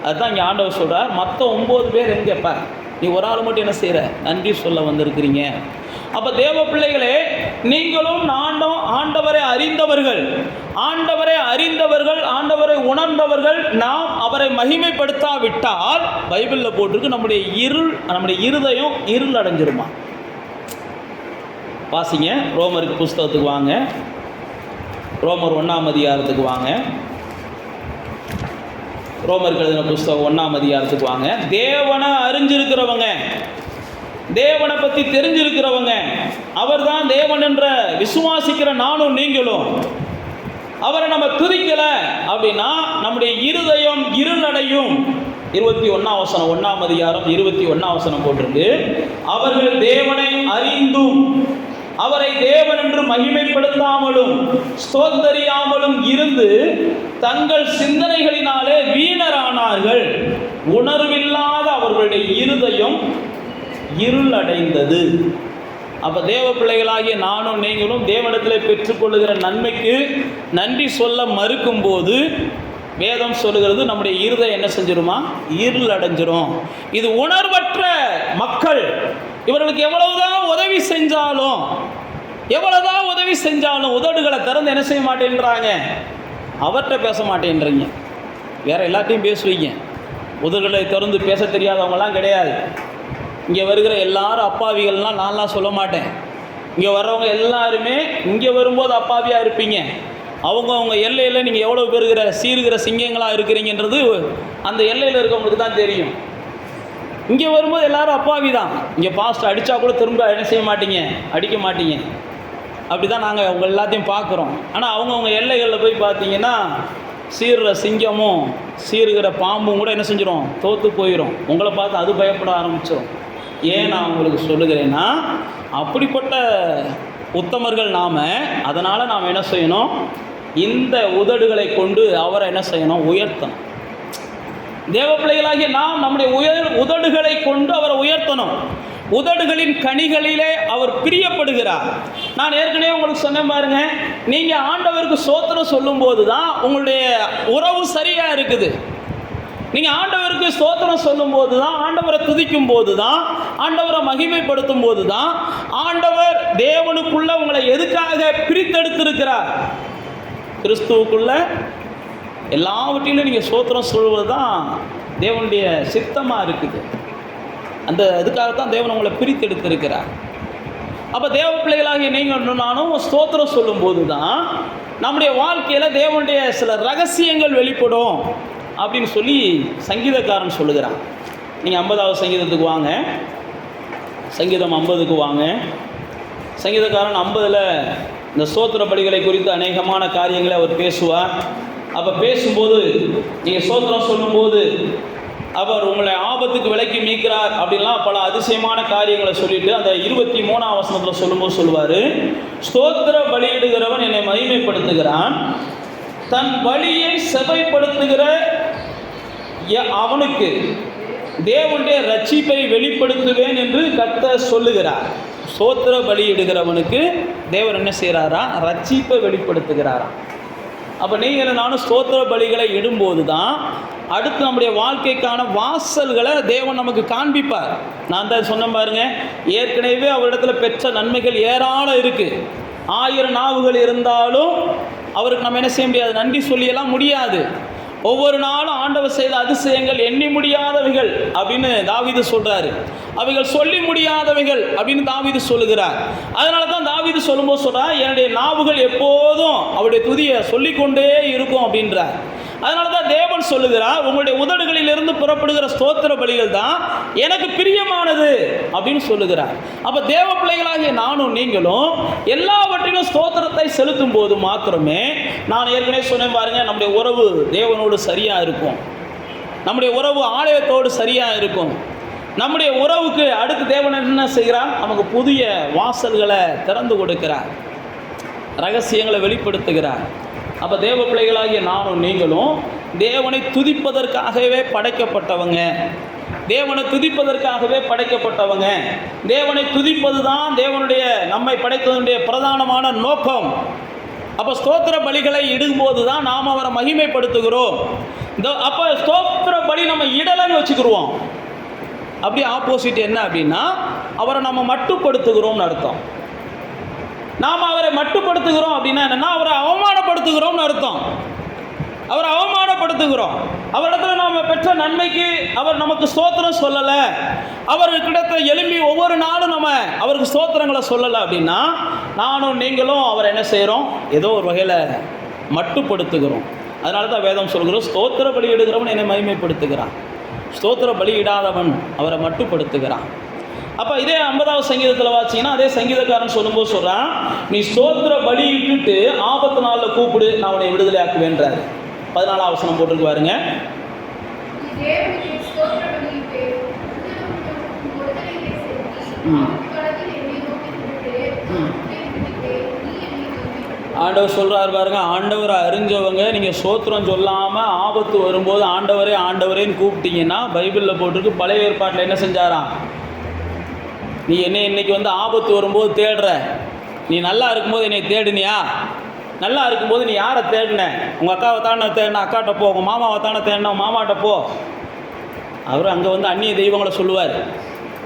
அதுதான் இங்கே ஆண்டவர் சொல்கிறார், மற்ற 9 பேர் எங்கேப்பா, நீ ஒரு ஆள் மட்டும் என்ன செய்கிற, நன்றி சொல்ல வந்திருக்கிறீங்க. அப்போ தேவ பிள்ளைகளே, நீங்களும் நானும் ஆண்டவரை அறிந்தவர்கள், ஆண்டவரை உணர்ந்தவர்கள். நாம் அவரை மகிமைப்படுத்தாவிட்டால் பைபிளில் போட்டிருக்கு, நம்முடைய இருதயம் இருள் அடைஞ்சிருமா. வாசிங்க, ரோமருக்கு புஸ்தகத்துக்கு வாங்க, ரோமர் 1ஆம் அதிகாரத்துக்கு வாங்க, ரோமருக்கு எழுதின புஸ்தகம் 1ஆம் அதிகாரத்துக்கு வாங்க. தேவனை அறிஞ்சிருக்கிறவங்க, தேவனை பற்றி தெரிஞ்சிருக்கிறவங்க, அவர் தான் தேவன் என்ற விசுவாசிக்கிற நானும் நீங்களும் அவரை நம்ம துதிக்கலை அப்படின்னா நம்முடைய இருதயம் இருளடையும். 21ஆம் வசனம், 1ஆம் அதிகாரம் 21ஆம் வசனம் போட்டிருக்கு, அவர்கள் தேவனை அறிந்தும் அவரை தேவன் என்று மகிமைப்படுத்தாமலும் ஸ்தோத்தரியாமலும் இருந்து தங்கள் சிந்தனைகளினாலே வீணரானார்கள். உணர்வில்லாத அவர்களுடைய இருதயம் இருளடைந்தது. அப்போ தேவ பிள்ளைகளாகிய நானும் நீங்களும் தேவனிடத்தில் பெற்றுக்கொள்ளுகிற நன்மைக்கு நன்றி சொல்ல மறுக்கும்போது வேதம் சொல்லுகிறது, நம்முடைய இருதயம் என்ன செஞ்சிருமா, இருள் அடைஞ்சிரும். இது உணர்வற்ற மக்கள். இவர்களுக்கு எவ்வளவுதான் உதவி செஞ்சாலும் உதடுகளை திறந்து என்ன செய்ய மாட்டேன்றாங்க, அவர்கிட்ட பேச மாட்டேன்றீங்க. வேற எல்லாத்தையும் பேசுவீங்க, உதடுகளை திறந்து பேச தெரியாதவங்களாம் கிடையாது. இங்கே வருகிற எல்லாரும் அப்பாவிகள்லாம் நான்லாம் சொல்ல மாட்டேன். இங்கே வர்றவங்க எல்லாருமே இங்கே வரும்போது அப்பாவியாக இருப்பீங்க. அவங்க எல்லையில் நீங்கள் எவ்வளோ பேருகிற சீருகிற சிங்கங்களாக இருக்கிறீங்கன்றது அந்த எல்லையில் இருக்கவங்களுக்கு தான் தெரியும். இங்கே வரும்போது எல்லாரும் அப்பாவி தான். இங்கே பாஸ்ட் அடித்தா கூட திரும்ப என்ன செய்ய மாட்டீங்க, அடிக்க மாட்டீங்க. அப்படி தான் நாங்கள் அவங்க எல்லாத்தையும் பார்க்குறோம். ஆனால் அவங்கவுங்க எல்லைகளில் போய் பார்த்தீங்கன்னா சீருகிற சிங்கமும் சீருகிற பாம்பும் கூட என்ன செஞ்சிடும், தோற்று போயிடும். உங்களை பார்த்து அது பயப்பட ஆரம்பிச்சிடும். ஏன் நான் உங்களுக்கு சொல்லுகிறேன்னா, அப்படிப்பட்ட உத்தமர்கள் நாம். அதனால் நாம் என்ன செய்யணும், இந்த உதடுகளை கொண்டு அவரை என்ன செய்யணும், உயர்த்தணும். தேவ பிள்ளைகளாகிய நாம் நம்முடைய உதடுகளை கொண்டு அவரை உயர்த்தணும். உதடுகளின் கனிகளிலே அவர் பிரியப்படுகிறார். நான் ஏற்கனவே உங்களுக்கு சொன்னேன் பாருங்க, நீங்கள் ஆண்டவருக்கு ஸ்தோத்திரம் சொல்லும்போது தான் உங்களுடைய உறவு சரியாக இருக்குது. நீங்கள் ஆண்டவருக்கு ஸ்தோத்திரம் சொல்லும்போது தான், ஆண்டவரை துதிக்கும் போது தான், ஆண்டவரை மகிமைப்படுத்தும் போது தான், ஆண்டவர் தேவனுக்குள்ள உங்களை எதுக்காக பிரித்தெடுத்திருக்கிறார், கிறிஸ்துவுக்குள்ள எல்லாவற்றிலும் நீங்கள் ஸ்தோத்திரம் சொல்வது தான் தேவனுடைய சித்தமாக இருக்குது. அந்த இதுக்காகத்தான் தேவன் உங்களை பிரித்தெடுத்திருக்கிறார். அப்போ தேவ பிள்ளைகளாகிய நீங்கள் நானும் ஸ்தோத்திரம் சொல்லும்போது தான் நம்முடைய வாழ்க்கையில் தேவனுடைய சில ரகசியங்கள் வெளிப்படும் அப்படின்னு சொல்லி சங்கீதக்காரன் சொல்லுகிறான். நீங்கள் 50வது சங்கீதத்துக்கு வாங்க, சங்கீதம் 50க்கு வாங்க. சங்கீதக்காரன் 50ல் இந்த ஸ்தோத்திர பலிகளை குறித்து அநேகமான காரியங்களை அவர் பேசுவார். அப்போ பேசும்போது நீங்கள் ஸ்தோத்திரம் சொல்லும்போது அவர் உங்களை ஆபத்துக்கு விலக்கி மீட்கிறார் அப்படின்லாம் பல அதிசயமான காரியங்களை சொல்லிட்டு அந்த 23ஆம் வசனத்தில் சொல்லும்போது சொல்லுவார், ஸ்தோத்திர பலியிடுகிறவன் என்னை மகிமைப்படுத்துகிறான், தன் பலியை செவைப்படுத்துகிற அவனுக்கு தேவனுடைய ரட்சிப்பை வெளிப்படுத்துவேன் என்று கர்த்தர் சொல்லுகிறார். ஸ்தோத்திர பலியிடுகிறவனுக்கு தேவன் என்ன செய்கிறாரா, ரட்சிப்பை வெளிப்படுத்துகிறாரா. அப்போ நீங்கள் நானும் ஸ்தோத்திர பலிகளை இடும்போது தான் அடுத்து நம்முடைய வாழ்க்கைக்கான வாசல்களை தேவன் நமக்கு காண்பிப்பார். நான் தான் சொன்ன பாருங்க, ஏற்கனவே அவரிடத்துல பெற்ற நன்மைகள் ஏராளம் இருக்குது. 1000 நாவுகள் இருந்தாலும் அவருக்கு நம்ம என்ன செய்ய முடியாது, நன்றி சொல்லியெல்லாம் முடியாது. ஒவ்வொரு நாளும் ஆண்டவர் செய்த அதிசயங்கள் எண்ணி முடியாதவைகள் அப்படின்னு தாவீது சொல்கிறாரு. அவைகள் சொல்லி முடியாதவைகள் அப்படின்னு தாவீது சொல்லுகிறார். அதனால தான் தாவீது சொல்லும்போது சொல்கிறார், என்னுடைய நாவுகள் எப்போதும் அவருடைய துதியை சொல்லிக்கொண்டே இருக்கும் அப்படின்றார். அதனால தான் தேவன் சொல்லுகிறார், உங்களுடைய உதடுகளிலிருந்து புறப்படுகிற ஸ்தோத்திர பலிகள் தான் எனக்கு பிரியமானது அப்படின்னு சொல்லுகிறார். அப்போ தேவ பிள்ளைகளாகிய நானும் நீங்களும் எல்லாவற்றிலும் ஸ்தோத்திரத்தை செலுத்தும் போது மாத்திரமே, நான் ஏற்கனவே சொன்னேன் பாருங்க, நம்முடைய உறவு தேவனோடு சரியாக இருக்கும், நம்முடைய உறவு ஆலயத்தோடு சரியாக இருக்கும். நம்முடைய உறவுக்கு அடுத்து தேவன் என்ன செய்கிறார், நமக்கு புதிய வாசல்களை திறந்து கொடுக்கிறார், ரகசியங்களை வெளிப்படுத்துகிறார். அப்போ தேவ பிள்ளைகளாகிய நானும் நீங்களும் தேவனை துதிப்பதற்காகவே படைக்கப்பட்டவங்க, தேவனை துதிப்பதற்காகவே படைக்கப்பட்டவங்க. தேவனை துதிப்பது தான் தேவனுடைய நம்மை படைத்ததனுடைய பிரதானமான நோக்கம். அப்போ ஸ்தோத்திர பலிகளை இடும்போது தான் நாம் அவரை மகிமைப்படுத்துகிறோம். அப்போ ஸ்தோத்திர பலி நம்ம இடலைன்னு வச்சுக்கிடுவோம். அப்படி ஆப்போசிட் என்ன அப்படின்னா, அவரை நம்ம மட்டுப்படுத்துகிறோம்னு அர்த்தம். நாம் அவரை மட்டுப்படுத்துகிறோம் அப்படின்னா என்னென்னா, அவரை அவமானப்படுத்துகிறோம்னு அர்த்தம். அவரை அவமானப்படுத்துகிறோம். அவரிடத்துல நாம் பெற்ற நன்மைக்கு அவர் நமக்கு ஸ்தோத்திரம் சொல்லலை, அவர்கிட்ட எழும்பி ஒவ்வொரு நாளும் நம்ம அவருக்கு ஸ்தோத்திரங்களை சொல்லலை அப்படின்னா, நானும் நீங்களும் அவரை என்ன செய்கிறோம், ஏதோ ஒரு வகையில் மட்டுப்படுத்துகிறோம். அதனால தான் வேதம் சொல்கிறோம், ஸ்தோத்திர பலியிடுகிறவன் என்னை மகிமைப்படுத்துகிறான், ஸ்தோத்திர பலியிடாதவன் அவரை மட்டுப்படுத்துகிறான். அப்போ இதே 50வது சங்கீதத்தில் வாச்சிங்கன்னா, அதே சங்கீதக்காரன் சொல்லும்போது சொல்கிறான், நீ ஸ்தோத்திர பலியிட்டு ஆபத்து நாளில் கூப்பிடு, நான் உன்னை விடுதலை ஆக்குவேன்றார். 14ஆம் வசனம் போட்டிருக்கு பாருங்க. ஆண்டவர் சொல்கிறார் பாருங்க, ஆண்டவரை அறிஞ்சவங்க நீங்கள் ஸ்தோத்திரம் சொல்லாமல் ஆபத்து வரும்போது ஆண்டவரே ஆண்டவரேன்னு கூப்பிட்டீங்கன்னா, பைபிளில் போட்டிருக்கு, பழைய ஏற்பாட்டில் என்ன செஞ்சாராம், நீ என்னை இன்னைக்கு வந்து ஆபத்து வரும்போது தேடுற, நீ நல்லா இருக்கும்போது என்னை தேடுனியா, நல்லா இருக்கும்போது நீ யாரை தேடின, உங்கள் அக்காவை தானே தேடின, அக்காட்ட போ, உங்கள் மாமாவை தானே தேடின, மாமாட்ட போ. அவர் அங்கே வந்து அந்நிய தெய்வங்களை சொல்லுவார்.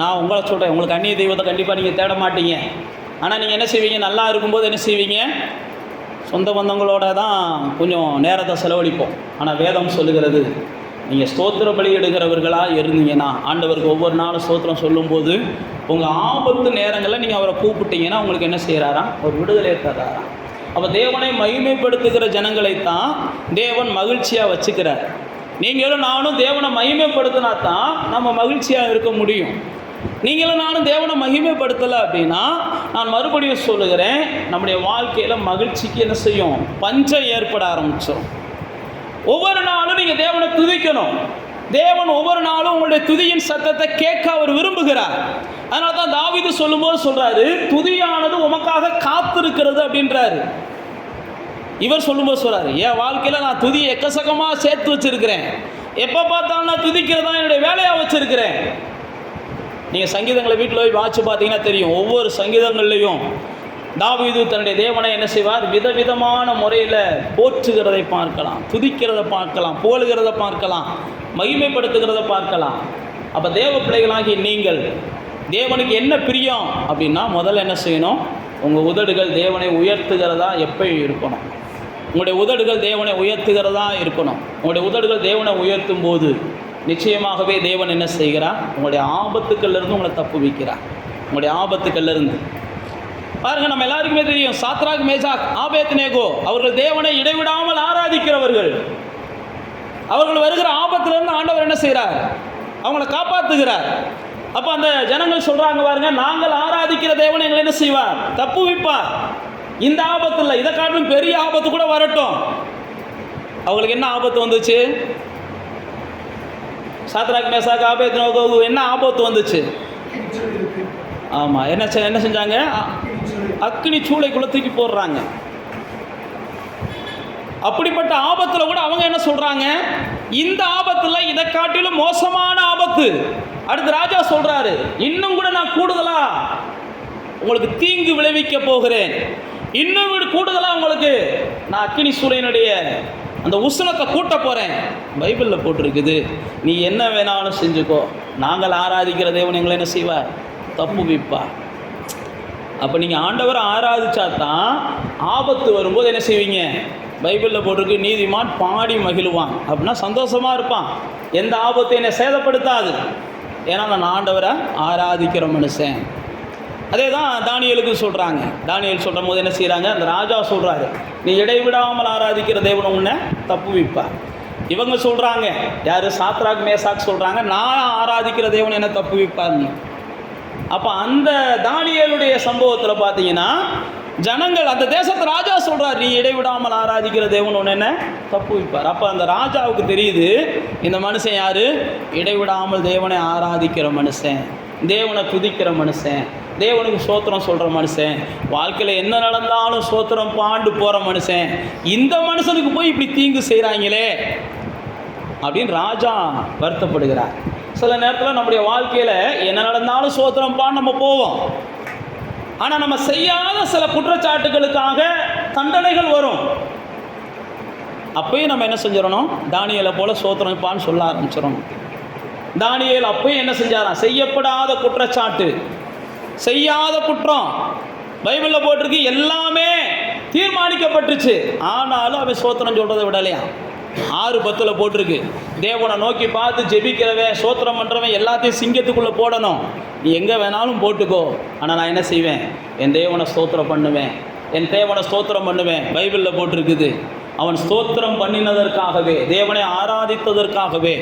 நான் உங்களை சொல்கிறேன், உங்களுக்கு அந்நிய தெய்வத்தை கண்டிப்பாக நீங்கள் தேட மாட்டீங்க. ஆனால் நீங்கள் என்ன செய்வீங்க, நல்லா இருக்கும்போது என்ன செய்வீங்க, சொந்த பந்தங்களோட தான் கொஞ்சம் நேரத்தை செலவழிப்போம். ஆனால் வேதம் சொல்லுகிறது, நீங்கள் ஸ்தோத்திர பலியிடுகிறவர்களாக இருந்தீங்கன்னா, ஆண்டவருக்கு ஒவ்வொரு நாளும் ஸ்தோத்திரம் சொல்லும்போது உங்கள் ஆபத்து நேரங்களில் நீங்கள் அவரை கூப்பிட்டீங்கன்னா உங்களுக்கு என்ன செய்கிறாராம், ஒரு விடுதலை தர்றாராம். அப்போ தேவனை மகிமைப்படுத்துகிற ஜனங்களைத்தான் தேவன் மகிழ்ச்சியாக வச்சுக்கிறார். நீங்களும் நானும் தேவனை மகிமைப்படுத்தினா தான் நம்ம மகிழ்ச்சியாக இருக்க முடியும். நீங்களும் நானும் தேவனை மகிமைப்படுத்தலை அப்படின்னா, நான் மறுபடியும் சொல்லுகிறேன், நம்முடைய வாழ்க்கையில் மகிழ்ச்சிக்கு என்ன செய்யும், பஞ்சம் ஏற்பட ஆரம்பிச்சிடும். ஒவ்வொரு நாளும் நீங்கள் தேவனை துதிக்கணும். தேவன் ஒவ்வொரு நாளும் உங்களுடைய துதியின் சத்தத்தை கேட்க அவர் விரும்புகிறார். அதனால தான் தாவீது சொல்லும்போது சொல்றாரு, துதியானது உமக்காக காத்திருக்கிறது அப்படின்றாரு. இவர் சொல்லும்போது சொல்றாரு, என் வாழ்க்கையில் நான் துதியை எக்கசக்கமாக சேர்த்து வச்சிருக்கிறேன், எப்போ பார்த்தாலும் நான் துதிக்கிறதா என்னுடைய வேலையாக வச்சிருக்கிறேன். நீங்கள் சங்கீதங்களை வீட்டில் போய் வாட்சி பார்த்தீங்கன்னா தெரியும், ஒவ்வொரு சங்கீதங்கள்லையும் தாவீது தன்னுடைய தேவனை என்ன செய்வார், விதவிதமான முறையில் போற்றுகிறதை பார்க்கலாம், துதிக்கிறத பார்க்கலாம், புகழுகிறத பார்க்கலாம், மகிமைப்படுத்துகிறத பார்க்கலாம். அப்போ தேவ பிள்ளைகளாகி நீங்கள் தேவனுக்கு என்ன பிரியம் அப்படின்னா, முதல்ல என்ன செய்யணும், உங்கள் உதடுகள் தேவனை உயர்த்துகிறதா எப்போ இருக்கணும். உங்களுடைய உதடுகள் தேவனை உயர்த்துகிறதா இருக்கணும். உங்களுடைய உதடுகள் தேவனை உயர்த்தும் போது நிச்சயமாகவே தேவன் என்ன செய்கிறார், உங்களுடைய ஆபத்துக்கள்லேருந்து உங்களை தப்பு வைக்கிறார். உங்களுடைய ஆபத்துக்கள்லேருந்து பாருங்கள், நம்ம எல்லாருக்குமே தெரியும், சாத்ராக் மேசாக் ஆபேத்நேகோ அவர்கள் தேவனை இடைவிடாமல் ஆராதிக்கிறவர்கள். அவர்கள் வருகிற ஆபத்திலிருந்து ஆண்டவர் என்ன செய்கிறார், அவங்கள காப்பாற்றுகிறார். அப்போ அந்த ஜனங்கள் சொல்கிறாங்க பாருங்க, நாங்கள் ஆராதிக்கிற தேவனை எங்களை என்ன செய்வார், தப்பு வைப்பார். இந்த ஆபத்து இல்லை, இதை காட்டிலும் பெரிய ஆபத்து கூட வரட்டும். அவங்களுக்கு என்ன ஆபத்து வந்துச்சு, சாத்ராக் மேசாக் ஆபேத்நேகோ என்ன ஆபத்து வந்துச்சு? ஆமாம், என்ன செஞ்சாங்க, அக்கினி சூளைக்குள்ள தூக்கி போடுறாங்க. அப்படிப்பட்ட ஆபத்தில் கூட அவங்க என்ன சொல்றாங்க, இந்த ஆபத்தில் இதை காட்டிலும் மோசமான ஆபத்து. அடுத்து ராஜா சொல்றாரு, இன்னும் கூட நான் கூடுதலா உங்களுக்கு தீங்கு விளைவிக்க போகிறேன், இன்னும் கூடுதலா உங்களுக்கு நான் அக்கினி சூளையினுடைய அந்த உஷ்ணத்தை கூட்ட போறேன். பைபிளில் போட்டிருக்குது, நீ என்ன வேணாலும் செஞ்சுக்கோ, நாங்கள் ஆராதிக்கிற தேவன் எங்களை என்ன செய்வார், தப்பு வைப்பா. அப்போ நீங்கள் ஆண்டவரை ஆராதிச்சா தான் ஆபத்து வரும்போது என்ன செய்வீங்க, பைபிளில் போட்டிருக்கு, நீதிமான் பாடி மகிழ்வான். அப்படின்னா சந்தோஷமாக இருப்பான், எந்த ஆபத்தையும் என்னை சேதப்படுத்தாது, ஏன்னா நான் ஆண்டவரை ஆராதிக்கிற மனுஷன். அதே தான் தானியேலுக்கு சொல்கிறாங்க. தானியேல் சொல்கிற போது என்ன செய்கிறாங்க, அந்த ராஜா சொல்கிறாரு, நீ இடைவிடாமல் ஆராதிக்கிற தேவனை உன்னை தப்பு வைப்பார். இவங்க சொல்கிறாங்க, யார், சாத்ராக் மேசாக் சொல்கிறாங்க, நான் ஆராதிக்கிற தேவனை என்ன தப்பு வைப்பார்னு. அப்போ அந்த தானியேலுடைய சம்பவத்தில் பார்த்தீங்கன்னா, ஜனங்கள் அந்த தேசத்து ராஜா சொல்கிறார், நீ இடைவிடாமல் ஆராதிக்கிற தேவன் ஒன்று என்ன தப்பு வைப்பார். அப்போ அந்த ராஜாவுக்கு தெரியுது, இந்த மனுஷன் யார், இடைவிடாமல் தேவனை ஆராதிக்கிற மனுஷன், தேவனை துதிக்கிற மனுஷன், தேவனுக்கு சோத்திரம் சொல்கிற மனுஷன், வாழ்க்கையில் என்ன நடந்தாலும் சோத்திரம் பாண்டு போகிற மனுஷன், இந்த மனுஷனுக்கு போய் இப்படி தீங்கு செய்கிறாங்களே அப்படின்னு ராஜா வருத்தப்படுகிறார். சில நேரத்தில் நம்முடைய வாழ்க்கையில் என்ன நடந்தாலும் சோத்திரம் பாண்டு நம்ம போவோம், ஆனால் நம்ம செய்யாத சில குற்றச்சாட்டுகளுக்காக தண்டனைகள் வரும். அப்பயும் நம்ம என்ன செஞ்சிடணும், தானியேலை போல சோத்திரம்ப்பான்னு சொல்ல ஆரம்பிச்சிடணும். தானியேல் அப்பயும் என்ன செஞ்சாராம், செய்யப்படாத குற்றச்சாட்டு, செய்யாத குற்றம் பைபிளில் போட்டிருக்கு, எல்லாமே தீர்மானிக்கப்பட்டுருச்சு, ஆனாலும் அவன் சோத்திரம் சொல்கிறத விடலையா. 6:10 போட்டிருக்கு, தேவனை நோக்கி பார்த்து ஜெபிக்கிறவன் சோத்திரம் பண்ணுறவன் எல்லாத்தையும் சிங்கத்துக்குள்ளே போடணும், நீ எங்கே வேணாலும் போட்டுக்கோ, ஆனால் நான் என்ன செய்வேன், என் தேவனை ஸ்தோத்திரம் பண்ணுவேன், என் தேவனை ஸ்தோத்திரம் பண்ணுவேன். பைபிளில் போட்டிருக்குது, அவன் ஸ்தோத்திரம் பண்ணினதற்காகவே, தேவனை ஆராதித்ததற்காகவே,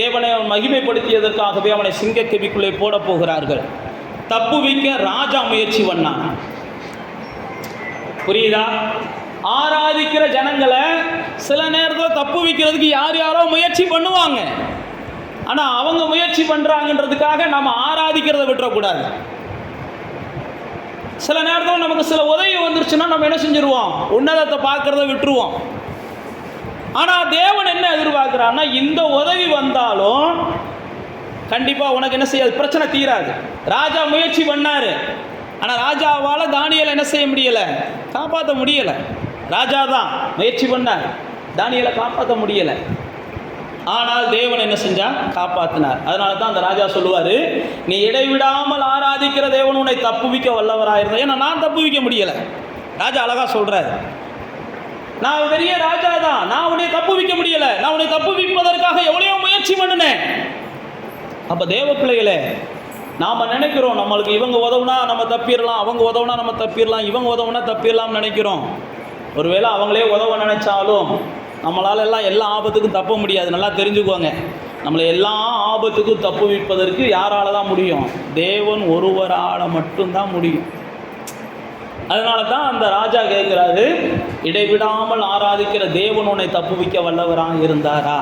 தேவனை அவன் மகிமைப்படுத்தியதற்காகவே அவனை சிங்கக்கெபிக்குள்ளே போட போகிறார்கள். தப்பு வைக்க ராஜா முயற்சி பண்ணான். புரியுதா? ஆராதிக்கிற ஜனங்களை சில நேரத்தில் தப்பு வைக்கிறதுக்கு யாரோ முயற்சி பண்ணுவாங்க, ஆனால் அவங்க முயற்சி பண்ணுறாங்கன்றதுக்காக நம்ம ஆராதிக்கிறத விட்டுறக்கூடாது. சில நேரத்தில் நமக்கு சில உதவி வந்துருச்சுன்னா நம்ம என்ன செஞ்சிருவோம், உன்னதத்தை பார்க்கறத விட்டுருவோம். ஆனால் தேவன் என்ன எதிர்பார்க்குறான்னா, இந்த உதவி வந்தாலும் கண்டிப்பாக உனக்கு என்ன செய்யாது, பிரச்சனை தீராது. ராஜா முயற்சி பண்ணார், ஆனால் ராஜாவால் தானியேலை என்ன செய்ய முடியலை, காப்பாற்ற முடியலை. ராஜா தான் முயற்சி பண்ணார், தானியேலை காப்பாற்ற முடியலை, ஆனால் தேவன் என்ன செஞ்சார், காப்பாற்றினார். அதனால தான் அந்த ராஜா சொல்லுவார், நீ இடைவிடாமல் ஆராதிக்கிற தேவன் உன்னை தப்புவிக்க வல்லவராக இருந்தா. ஏன்னா நான் தப்புவிக்க முடியலை. ராஜா அழகாக சொல்கிறார், நான் பெரிய ராஜா தான், நான் உன்னை தப்புவிக்க முடியலை, நான் உன்னை தப்புவிப்பதற்காக எவ்வளையோ முயற்சி பண்ணினேன். அப்போ தேவ பிள்ளைகளே, நாம் நினைக்கிறோம் நம்மளுக்கு இவங்க உதவுனா நம்ம தப்பிடலாம், அவங்க உதவுனா நம்ம தப்பிடலாம், இவங்க உதவுனா தப்பிடலாம்னு நினைக்கிறோம். ஒருவேளை அவங்களே உதவ நினைச்சாலும் நம்மளால் எல்லாம் எல்லா ஆபத்துக்கும் தப்ப முடியாது. நல்லா தெரிஞ்சுக்கோங்க, நம்மளை எல்லா ஆபத்துக்கும் தப்பு வைப்பதற்கு யாரால தான் முடியும், தேவன் ஒருவரால் மட்டும்தான் முடியும். அதனால தான் அந்த ராஜா கேட்குறாரு, இடைவிடாமல் ஆராதிக்கிற தேவன் உன்னை தப்புவிக்க வல்லவராக இருந்தாரா?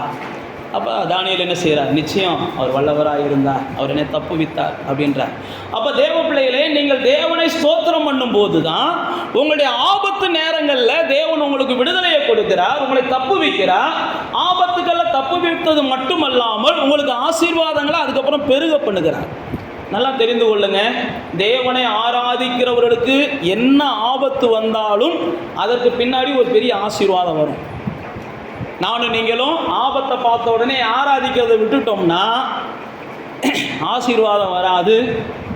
அப்போ தானியேல் என்ன செய்கிறார்? நிச்சயம் அவர் வல்லவராக இருந்தார், அவர் என்னை தப்புவித்தார் அப்படின்றார். அப்போ தேவ பிள்ளைகளே, நீங்கள் தேவனை ஸ்தோத்திரம் பண்ணும்போது தான் உங்களுடைய ஆபத்து நேரங்களில் தேவன் உங்களுக்கு விடுதலையை கொடுக்கிறார், உங்களை தப்புவிக்கிறார். ஆபத்துக்களில் தப்புவித்தது மட்டுமல்லாமல் உங்களுக்கு ஆசீர்வாதங்களை அதுக்கப்புறம் பெருக பண்ணுகிறார். நல்லா தெரிந்து கொள்ளுங்க, தேவனை ஆராதிக்கிறவர்களுக்கு என்ன ஆபத்து வந்தாலும் அதற்கு பின்னாடி ஒரு பெரிய ஆசீர்வாதம் வரும். நானும் நீங்களும் ஆபத்தை பார்த்த உடனே ஆராதிக்கிறதை விட்டுட்டோம்னா ஆசீர்வாதம் வராது.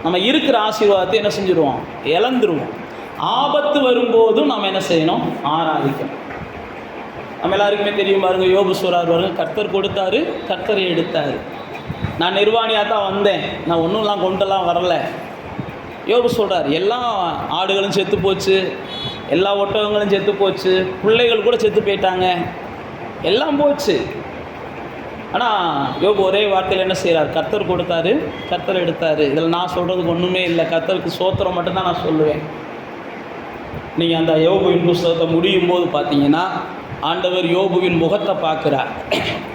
நம்ம இருக்கிற ஆசீர்வாதத்தை என்ன செஞ்சுருவோம்? இழந்துருவோம். ஆபத்து வரும்போதும் நம்ம என்ன செய்யணும்? ஆராதிக்கணும். நம்ம எல்லாருக்குமே தெரியும் பாருங்க, யோபு சொல்றார் பாருங்க, கர்த்தர் கொடுத்தாரு, கர்த்தர் எடுத்தார். நான் நிர்வாணியாக தான் வந்தேன், நான் ஒன்றும்லாம் கொண்டெல்லாம் வரல. யோபு சொல்கிறார், எல்லா ஆடுகளும் செத்து போச்சு, எல்லா ஒட்டகங்களும் செத்து போச்சு, பிள்ளைகள் கூட செத்து போயிட்டாங்க, எல்லாம் போச்சு. ஆனால் யோபு ஒரே வார்த்தையில் என்ன செய்கிறார்? கர்த்தர் கொடுத்தாரு, கர்த்தர் எடுத்தார். இதில் நான் சொல்கிறதுக்கு ஒன்றுமே இல்லை, கர்த்தருக்கு சோத்திரம் மட்டும்தான் நான் சொல்லுவேன். நீங்கள் அந்த யோபுவின் புஸ்தகத்தை முடியும் போது பார்த்தீங்கன்னா ஆண்டவர் யோபுவின் முகத்தை பார்க்குறார்.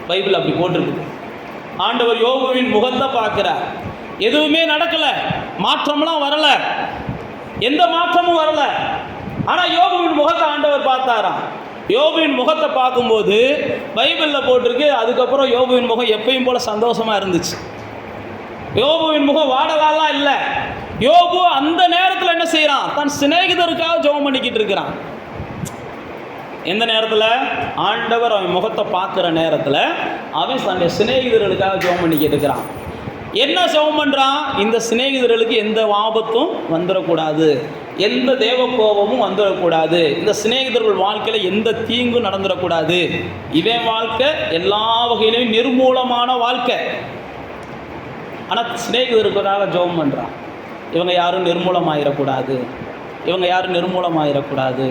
பைபிள் அப்படி போட்டிருக்குது. ஆண்டவர் யோபுவின் முகத்தை பார்க்கிறார். எதுவுமே நடக்கல, மாற்றம்லாம் வரல, எந்த மாற்றமும் வரல. ஆனால் யோபுவின் முகத்தை ஆண்டவர் பார்த்தாராம். யோபுவின் முகத்தை பார்க்கும்போது பைபிளில் போட்டிருக்கு, அதுக்கப்புறம் யோபுவின் முகம் எப்பயும் போல சந்தோஷமாக இருந்துச்சு. யோபுவின் முகம் வாடலாலாம் இல்லை. யோபு அந்த நேரத்தில் என்ன செய்கிறான்? தன் சிநேகிதருக்காக ஜெபம் பண்ணிக்கிட்டு இருக்கிறான். எந்த நேரத்தில்? ஆண்டவர் அவன் முகத்தை பார்க்குற நேரத்தில் அவன் தன்னுடைய சிநேகிதர்களுக்காக ஜெபம் பண்ணிக்கிட்டு இருக்கிறான். என்ன ஜெபம் பண்ணுறான்? இந்த சிநேகிதர்களுக்கு எந்த ஆபத்தும் வந்துடக்கூடாது, எந்த தேவ கோபமும் வந்துடக்கூடாது, இந்த சிநேகிதர்கள் வாழ்க்கையில் எந்த தீங்கும் நடந்துடக்கூடாது. இவன் வாழ்க்கை எல்லா வகையிலையும் நிர்மூலமான வாழ்க்கை. ஆனால் சிநேகிதர்களுக்காக ஜெபம் பண்ணுறான். இவங்க யாரும் நிர்மூலமாயிடக்கூடாது, இவங்க யாரும் நிர்மூலமாயிடக்கூடாது.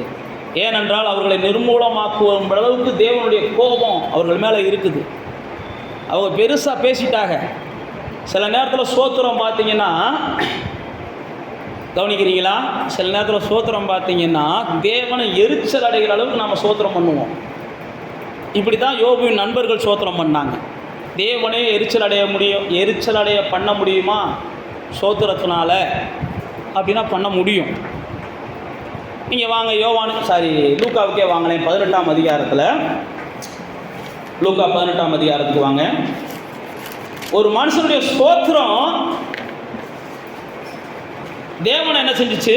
ஏனென்றால் அவர்களை நிர்மூலமாக்குவோம் அளவுக்கு தேவனுடைய கோபம் அவர்கள் மேலே இருக்குது. அவங்க பெருசாக பேசிட்டாங்க. சில நேரத்தில் சோத்திரம் பார்த்தீங்கன்னா, கவனிக்கிறீங்களா? சில நேரத்தில் சோத்திரம் பார்த்தீங்கன்னா தேவனை எரிச்சல் அடைகிற அளவுக்கு நாம் சோத்திரம் பண்ணுவோம். இப்படி தான் யோபுவின் நண்பர்கள் சோத்திரம் பண்ணாங்க. தேவனே எரிச்சல் அடைய பண்ண முடியுமா சோத்திரத்தினால? அப்படின்னா பண்ண முடியும். நீங்கள் வாங்க லூக்காவுக்கே வாங்கினேன். 18ஆம் அதிகாரத்தில், லூக்கா 18ஆம் அதிகாரத்துக்கு வாங்க. ஒரு மனுஷனுடைய ஸ்தோத்திரம் தேவனை என்ன செஞ்சிச்சு?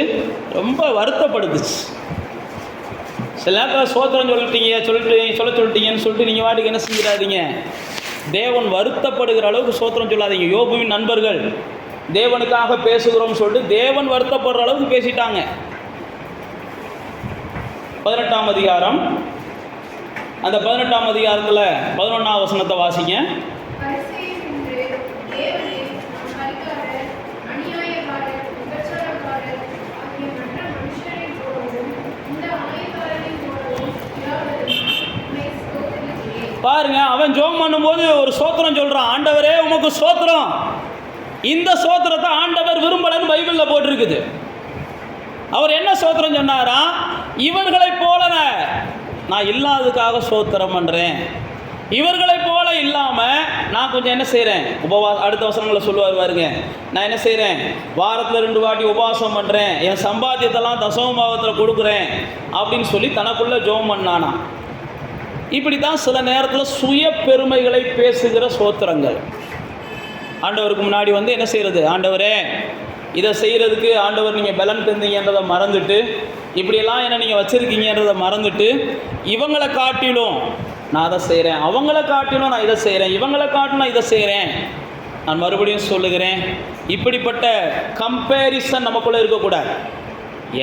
ரொம்ப வருத்தப்படுத்துச்சு. சில நேரத்தில் ஸ்தோத்திரம் சொல்லிட்டீங்கன்னு சொல்லிட்டு நீங்கள் வாட்டுக்கு என்ன செஞ்சிடாதீங்க, தேவன் வருத்தப்படுகிற அளவுக்கு ஸ்தோத்திரம் சொல்லாதீங்க. யோபுவின் நண்பர்கள் தேவனுக்காக பேசுகிறோம்னு சொல்லிட்டு தேவன் வருத்தப்படுற அளவுக்கு பேசிட்டாங்க. 18ஆம் அதிகாரம், அந்த 18ஆம் அதிகாரத்தில் 11ஆம் வசனத்தை வாசிங்க. பாருங்க, அவன் ஜெபம் பண்ணும்போது ஒரு சோத்திரம் சொல்றான். ஆண்டவரே உமக்கு சோத்திரம். இந்த சோத்திரத்தை ஆண்டவர் விரும்பலன்னு பைபிளில் போட்டிருக்குது. அவர் என்ன சோத்திரம் சொன்னாரா? இவர்களை போல நான் இல்லாததுக்காக சோத்திரம் பண்ணுறேன், இவர்களை போல இல்லாமல் நான் கொஞ்சம் என்ன செய்கிறேன், அடுத்த வசனங்களை சொல்லுவார் பாருங்க, நான் என்ன செய்கிறேன், வாரத்தில் 2 வாட்டி உபவாசம் பண்ணுறேன், என் சம்பாத்தியத்தெல்லாம் தசமபாவத்தில் கொடுக்குறேன் அப்படின்னு சொல்லி தனக்குள்ளே ஜெபம் பண்ணானா. இப்படி தான் சில நேரத்தில் சுய பெருமைகளை பேசுகிற சோத்திரங்கள். ஆண்டவருக்கு முன்னாடி என்ன செய்கிறது, ஆண்டவரே இதை செய்கிறதுக்கு ஆண்டவர் நீங்கள் பலன் தந்தீங்கன்றதை மறந்துட்டு, இப்படியெல்லாம் என்ன நீங்கள் வச்சுருக்கீங்கன்றதை மறந்துட்டு, இவங்களை காட்டிலும் நான் அதை செய்கிறேன், அவங்கள காட்டிலும் நான் இதை செய்கிறேன், இவங்களை காட்டிலும் நான் இதை செய்கிறேன். நான் மறுபடியும் சொல்லுகிறேன், இப்படிப்பட்ட கம்பேரிசன் நமக்குள்ளே இருக்கக்கூடாது.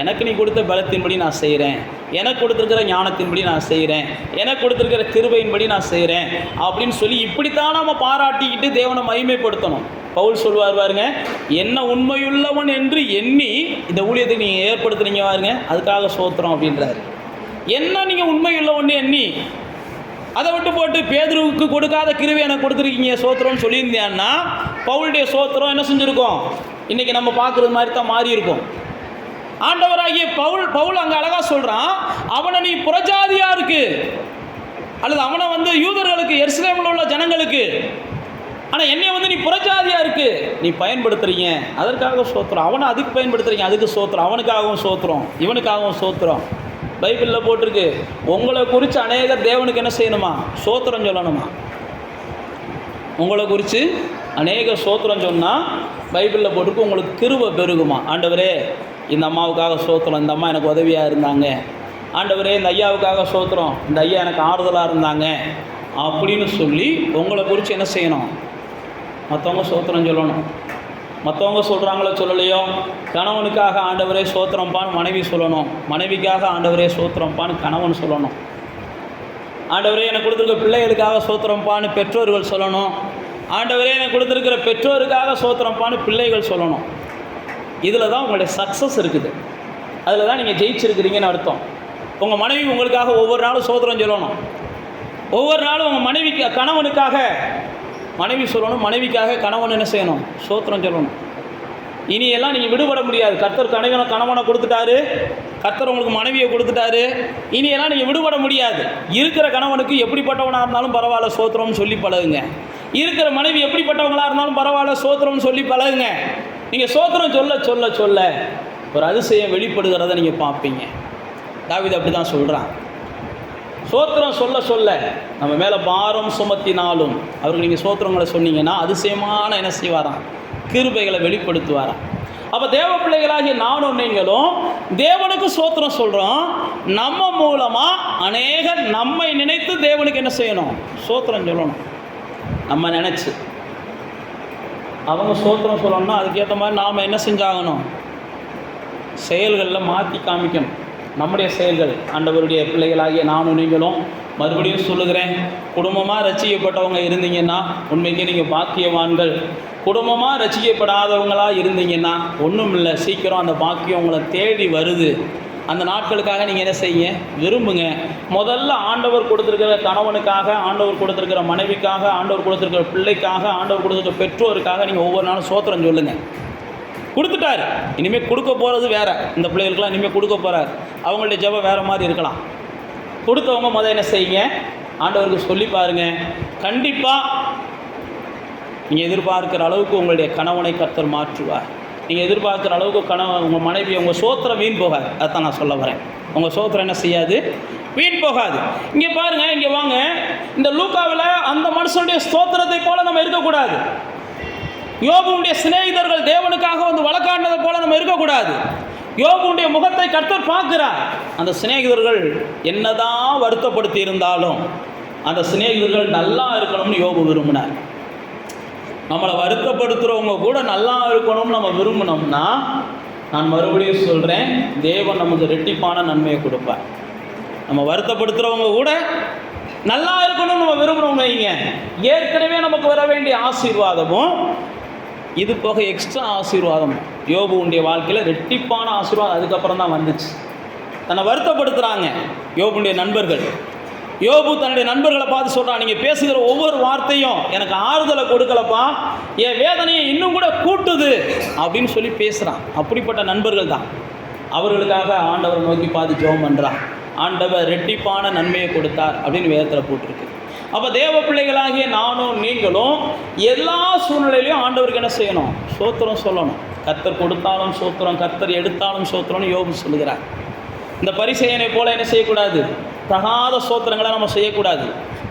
எனக்கு நீ கொடுத்த பலத்தின்படி நான் செய்கிறேன், எனக்கு கொடுத்துருக்கிற ஞானத்தின்படி நான் செய்கிறேன், எனக்கு கொடுத்துருக்கிற கிருபையின்படி நான் செய்கிறேன் அப்படின்னு சொல்லி இப்படித்தான் நம்ம பாராட்டிக்கிட்டு தேவனை மகிமைப்படுத்தணும். பவுல் சொல்வார் பாருங்க, என்ன உண்மையுள்ளவன் என்று எண்ணி இந்த ஊழியத்தை நீங்கள் ஏற்படுத்துறீங்க பாருங்க, அதுக்காக சோத்திரம் அப்படின்றாரு. என்ன நீங்கள் உண்மையுள்ளவன் எண்ணி அதை விட்டு போட்டு பேதுருவுக்கு கொடுக்காத கிருபை எனக்கு கொடுத்துருக்கீங்க சோத்திரம்னு சொல்லியிருந்தேன்னா பவுலுடைய சோத்திரம் என்ன செஞ்சுருக்கோம், இன்றைக்கி நம்ம பார்க்குறது மாதிரி தான் மாறி இருக்கும். ஆண்டவராகிய பவுல் அங்கே அழகாக சொல்கிறான், அவனை நீ புறஜாதியாருக்கு அல்லது அவனை வந்து யூதர்களுக்கு, எருசலேமில் உள்ள ஜனங்களுக்கு, ஆனால் என்னைய வந்து நீ புறஜாதியாக இருக்கு நீ பயன்படுத்துறீங்க, அதற்காக சோத்திரம். அவனை அதுக்கு பயன்படுத்துறீங்க, அதுக்கு சோத்திரம். அவனுக்காகவும் சோத்திரம், இவனுக்காகவும் சோத்திரம். பைபிளில் போட்டிருக்கு, உங்களை குறித்து அநேகர் தேவனுக்கு என்ன செய்யணுமா? சோத்திரம் சொல்லணுமா? உங்களை குறித்து அநேக சோத்திரம் சொன்னால் பைபிளில் போட்டுருக்கு, உங்களுக்கு கிருபை பெருகுமா. ஆண்டவரே இந்த அம்மாவுக்காக சோத்திரம், இந்த அம்மா எனக்கு உதவியாக இருந்தாங்க. ஆண்டவரே இந்த ஐயாவுக்காக சோத்திரம், இந்த ஐயா எனக்கு ஆறுதலாக இருந்தாங்க அப்படின்னு சொல்லி உங்களை குறித்து என்ன செய்யணும்? மற்றவங்க சோத்திரம் சொல்லணும். மற்றவங்க சொல்கிறாங்களோ சொல்லலையோ, கணவனுக்காக ஆண்டவரே சோத்திரம்பான்னு மனைவி சொல்லணும், மனைவிக்காக ஆண்டவரே சோத்திரம்பான்னு கணவன் சொல்லணும். ஆண்டவரே எனக்கு கொடுத்துருக்க பிள்ளைகளுக்காக சோத்திரம்பான்னு பெற்றோர்கள் சொல்லணும். ஆண்டவரே எனக்கு கொடுத்துருக்கிற பெற்றோருக்காக சோத்திரம்பான்னு பிள்ளைகள் சொல்லணும். இதில் தான் உங்களுடைய சக்ஸஸ் இருக்குது, அதில் தான் நீங்கள் ஜெயிச்சிருக்கிறீங்கன்னு அர்த்தம். உங்கள் மனைவி உங்களுக்காக ஒவ்வொரு நாளும் சோத்திரம் சொல்லணும். ஒவ்வொரு நாளும் உங்கள் மனைவிக்கு, கணவனுக்காக மனைவி சொல்லணும், மனைவிக்காக கணவன் என்ன செய்யணும்? சோத்திரம் சொல்லணும். இனியெல்லாம் நீங்கள் விடுபட முடியாது. கர்த்தர் கணவனை கொடுத்துட்டாரு, கர்த்தர் உங்களுக்கு மனைவியை கொடுத்துட்டாரு, இனியெல்லாம் நீங்கள் விடுபட முடியாது. இருக்கிற கணவனுக்கு எப்படிப்பட்டவனாக இருந்தாலும் பரவாயில்ல சோத்திரம்னு சொல்லி பழகுங்க. இருக்கிற மனைவி எப்படிப்பட்டவங்களாக இருந்தாலும் பரவாயில்ல சோத்திரம்னு சொல்லி பழகுங்க. நீங்கள் சோத்திரம் சொல்ல சொல்ல சொல்ல ஒரு அதிசயம் வெளிப்படுகிறத நீங்கள் பார்ப்பீங்க. தாவீது அப்படி தான் சொல்கிறான். சோத்திரம் சொல்ல சொல்ல நம்ம மேலே பாரம் சுமத்தினாலும் அவருக்கு நீங்கள் சோத்திரங்களை சொன்னீங்கன்னா அதிசயமான என்ன செய்வாராம்? கிருபைகளை வெளிப்படுத்துவாராம். அப்போ தேவ பிள்ளைகளாகிய நானும் நீங்களும் தேவனுக்கு சோத்திரம் சொல்கிறோம். நம்ம மூலமாக அநேகர் நம்மை நினைத்து தேவனுக்கு என்ன செய்யணும்? சோத்திரம் சொல்லணும். நம்ம நினச்சி அவங்க சோத்திரம் சொல்லணும்னா அதுக்கேற்ற மாதிரி நாம் என்ன செஞ்சாகணும்? செயல்களில் மாற்றி காமிக்கணும். நம்முடைய செயல்கள், ஆண்டவருடைய பிள்ளைகளாகிய நானும் நீங்களும் மறுபடியும் சொல்லுகிறேன், குடும்பமாக ரட்சிக்கப்பட்டவங்க இருந்தீங்கன்னா உண்மைக்கு நீங்கள் பாக்கியவான்கள். குடும்பமாக ரட்சிக்கப்படாதவங்களாக இருந்தீங்கன்னா ஒன்றும் இல்லை, சீக்கிரம் அந்த பாக்கியம் உங்களை தேடி வருது. அந்த நாட்களுக்காக நீங்கள் என்ன செய்யுங்க? விரும்புங்க. முதல்ல ஆண்டவர் கொடுத்துருக்கிற கணவனுக்காக, ஆண்டவர் கொடுத்துருக்கிற மனைவிக்காக, ஆண்டவர் கொடுத்துருக்கிற பிள்ளைக்காக, ஆண்டவர் கொடுத்துருக்கிற பெற்றோருக்காக நீங்கள் ஒவ்வொரு நாளும் சோத்திரம் சொல்லுங்கள். கொடுத்துட்டாரு, இனிமேல் கொடுக்க போகிறது வேறு. இந்த பிள்ளைகளுக்கெல்லாம் இனிமேல் கொடுக்க போகிறார். அவங்களுடைய ஜெபம் வேறு மாதிரி இருக்கலாம். கொடுத்தவங்க முதல் என்ன செய்யுங்க? ஆண்டவருக்கு சொல்லி பாருங்கள். கண்டிப்பாக நீங்கள் எதிர்பார்க்குற அளவுக்கு உங்களுடைய கணவனை கர்த்தர் மாற்றுவார். நீங்கள் எதிர்பார்க்குற அளவுக்கு உங்கள் மனைவி, உங்கள் சோத்திரம் வீண் போகாது. அதுதான் நான் சொல்ல வரேன். உங்கள் சோத்திரம் என்ன செய்யாது? வீண் போகாது. இங்கே பாருங்கள், இங்கே வாங்க. இந்த லூக்காவில் அந்த மனுஷனுடைய ஸ்தோத்திரத்தை போல நம்ம இருக்கக்கூடாது. யோபுடைய சிநேகிதர்கள் தேவனுக்காக வந்து வழக்காடினதை போல நம்ம இருக்கக்கூடாது. யோபுடைய முகத்தை கர்த்தர் பார்க்கிறார். அந்த சிநேகிதர்கள் என்னதான் வருத்தப்படுத்தி இருந்தாலும் அந்த சிநேகிதர்கள் நல்லா இருக்கணும்னு யோபு விரும்பினார். நம்மளை வருத்தப்படுத்துகிறவங்க கூட நல்லா இருக்கணும்னு நம்ம விரும்பினோம்னா, நான் மறுபடியும் சொல்கிறேன், தேவன் நமக்கு ரெட்டிப்பான நன்மையை கொடுப்பார். நம்ம வருத்தப்படுத்துகிறவங்க கூட நல்லா இருக்கணும்னு நம்ம விரும்புகிறோம் வைங்க, ஏற்கனவே நமக்கு வர வேண்டிய ஆசீர்வாதமும் இது போக எக்ஸ்ட்ரா ஆசீர்வாதம் யோபுடைய வாழ்க்கையில் ரெட்டிப்பான ஆசீர்வாதம் அதுக்கப்புறம் தான் வந்துச்சு. தன்னை வருத்தப்படுத்துகிறாங்க யோபுடைய நண்பர்கள். யோபு தன்னுடைய நண்பர்களை பார்த்து சொல்கிறான், நீங்கள் பேசுகிற ஒவ்வொரு வார்த்தையும் எனக்கு ஆறுதலை கொடுக்கலப்பா, என் வேதனையை இன்னும் கூட கூட்டுது அப்படின்னு சொல்லி பேசுகிறான். அப்படிப்பட்ட நண்பர்கள் தான். அவர்களுக்காக ஆண்டவரை நோக்கி பார்த்து ஜெபம் பண்ணுறான். ஆண்டவர் ரெட்டிப்பான நன்மையை கொடுத்தார் அப்படின்னு வேதத்தில் போட்டிருக்கு. அப்போ தேவ பிள்ளைகளாகிய நானும் நீங்களும் எல்லா சூழ்நிலையிலையும் ஆண்டவருக்கு என்ன செய்யணும்? சோத்திரம் சொல்லணும். கர்த்தர் கொடுத்தாலும் சோத்திரம், கர்த்தர் எடுத்தாலும் சோத்திரம்னு யோபு சொல்லுகிறார். இந்த பரிசேயனை போல என்ன செய்யக்கூடாது? தகாத சோத்திரங்களை நம்ம செய்யக்கூடாது.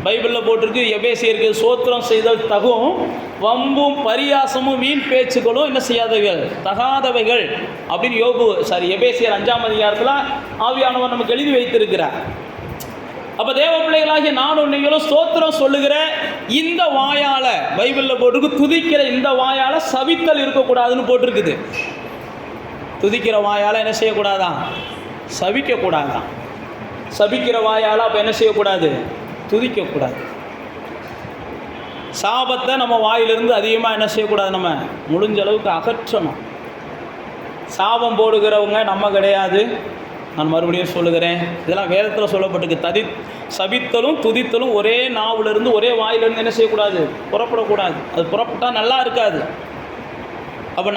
பைபிளில் போட்டிருக்கு, எபேசியருக்கு சோத்திரம் செய்தல் தகும், வம்பும் பரியாசமும் வீண் பேச்சுகளும் என்ன செய்யாதவைகள்? தகாதவைகள் அப்படின்னு எபேசியர் 5ஆம் அதிகாரத்தில் ஆவியானவர் நமக்கு எழுதி வைத்திருக்கிறார். அப்போ தேவ பிள்ளைகளாகிய நானும் நீங்களும் ஸ்தோத்திரம் சொல்லுகிற இந்த வாயால், பைபிளில் போட்டிருக்கு, துதிக்கிற இந்த வாயால் சபித்தல் இருக்கக்கூடாதுன்னு போட்டிருக்குது. துதிக்கிற வாயால் என்ன செய்யக்கூடாதான்? சபிக்கக்கூடாதான். சபிக்கிற வாயால் அப்போ என்ன செய்யக்கூடாது? துதிக்கக்கூடாது. சாபத்தை நம்ம வாயிலிருந்து அதிகமாக என்ன செய்யக்கூடாது? நம்ம முடிஞ்ச அளவுக்கு அகற்றணும். சாபம் போடுகிறவங்க நம்ம கிடையாது. நான் மறுபடியும் சொல்லுகிறேன், இதெல்லாம் வேதத்தில் சொல்லப்பட்டிருக்கு. சபித்தலும் துதித்தலும் ஒரே நாவிலிருந்து, ஒரே வாயிலிருந்து என்ன செய்யக்கூடாது? புறப்படக்கூடாது. அது புறப்பட்டால் நல்லா இருக்காது. அப்போ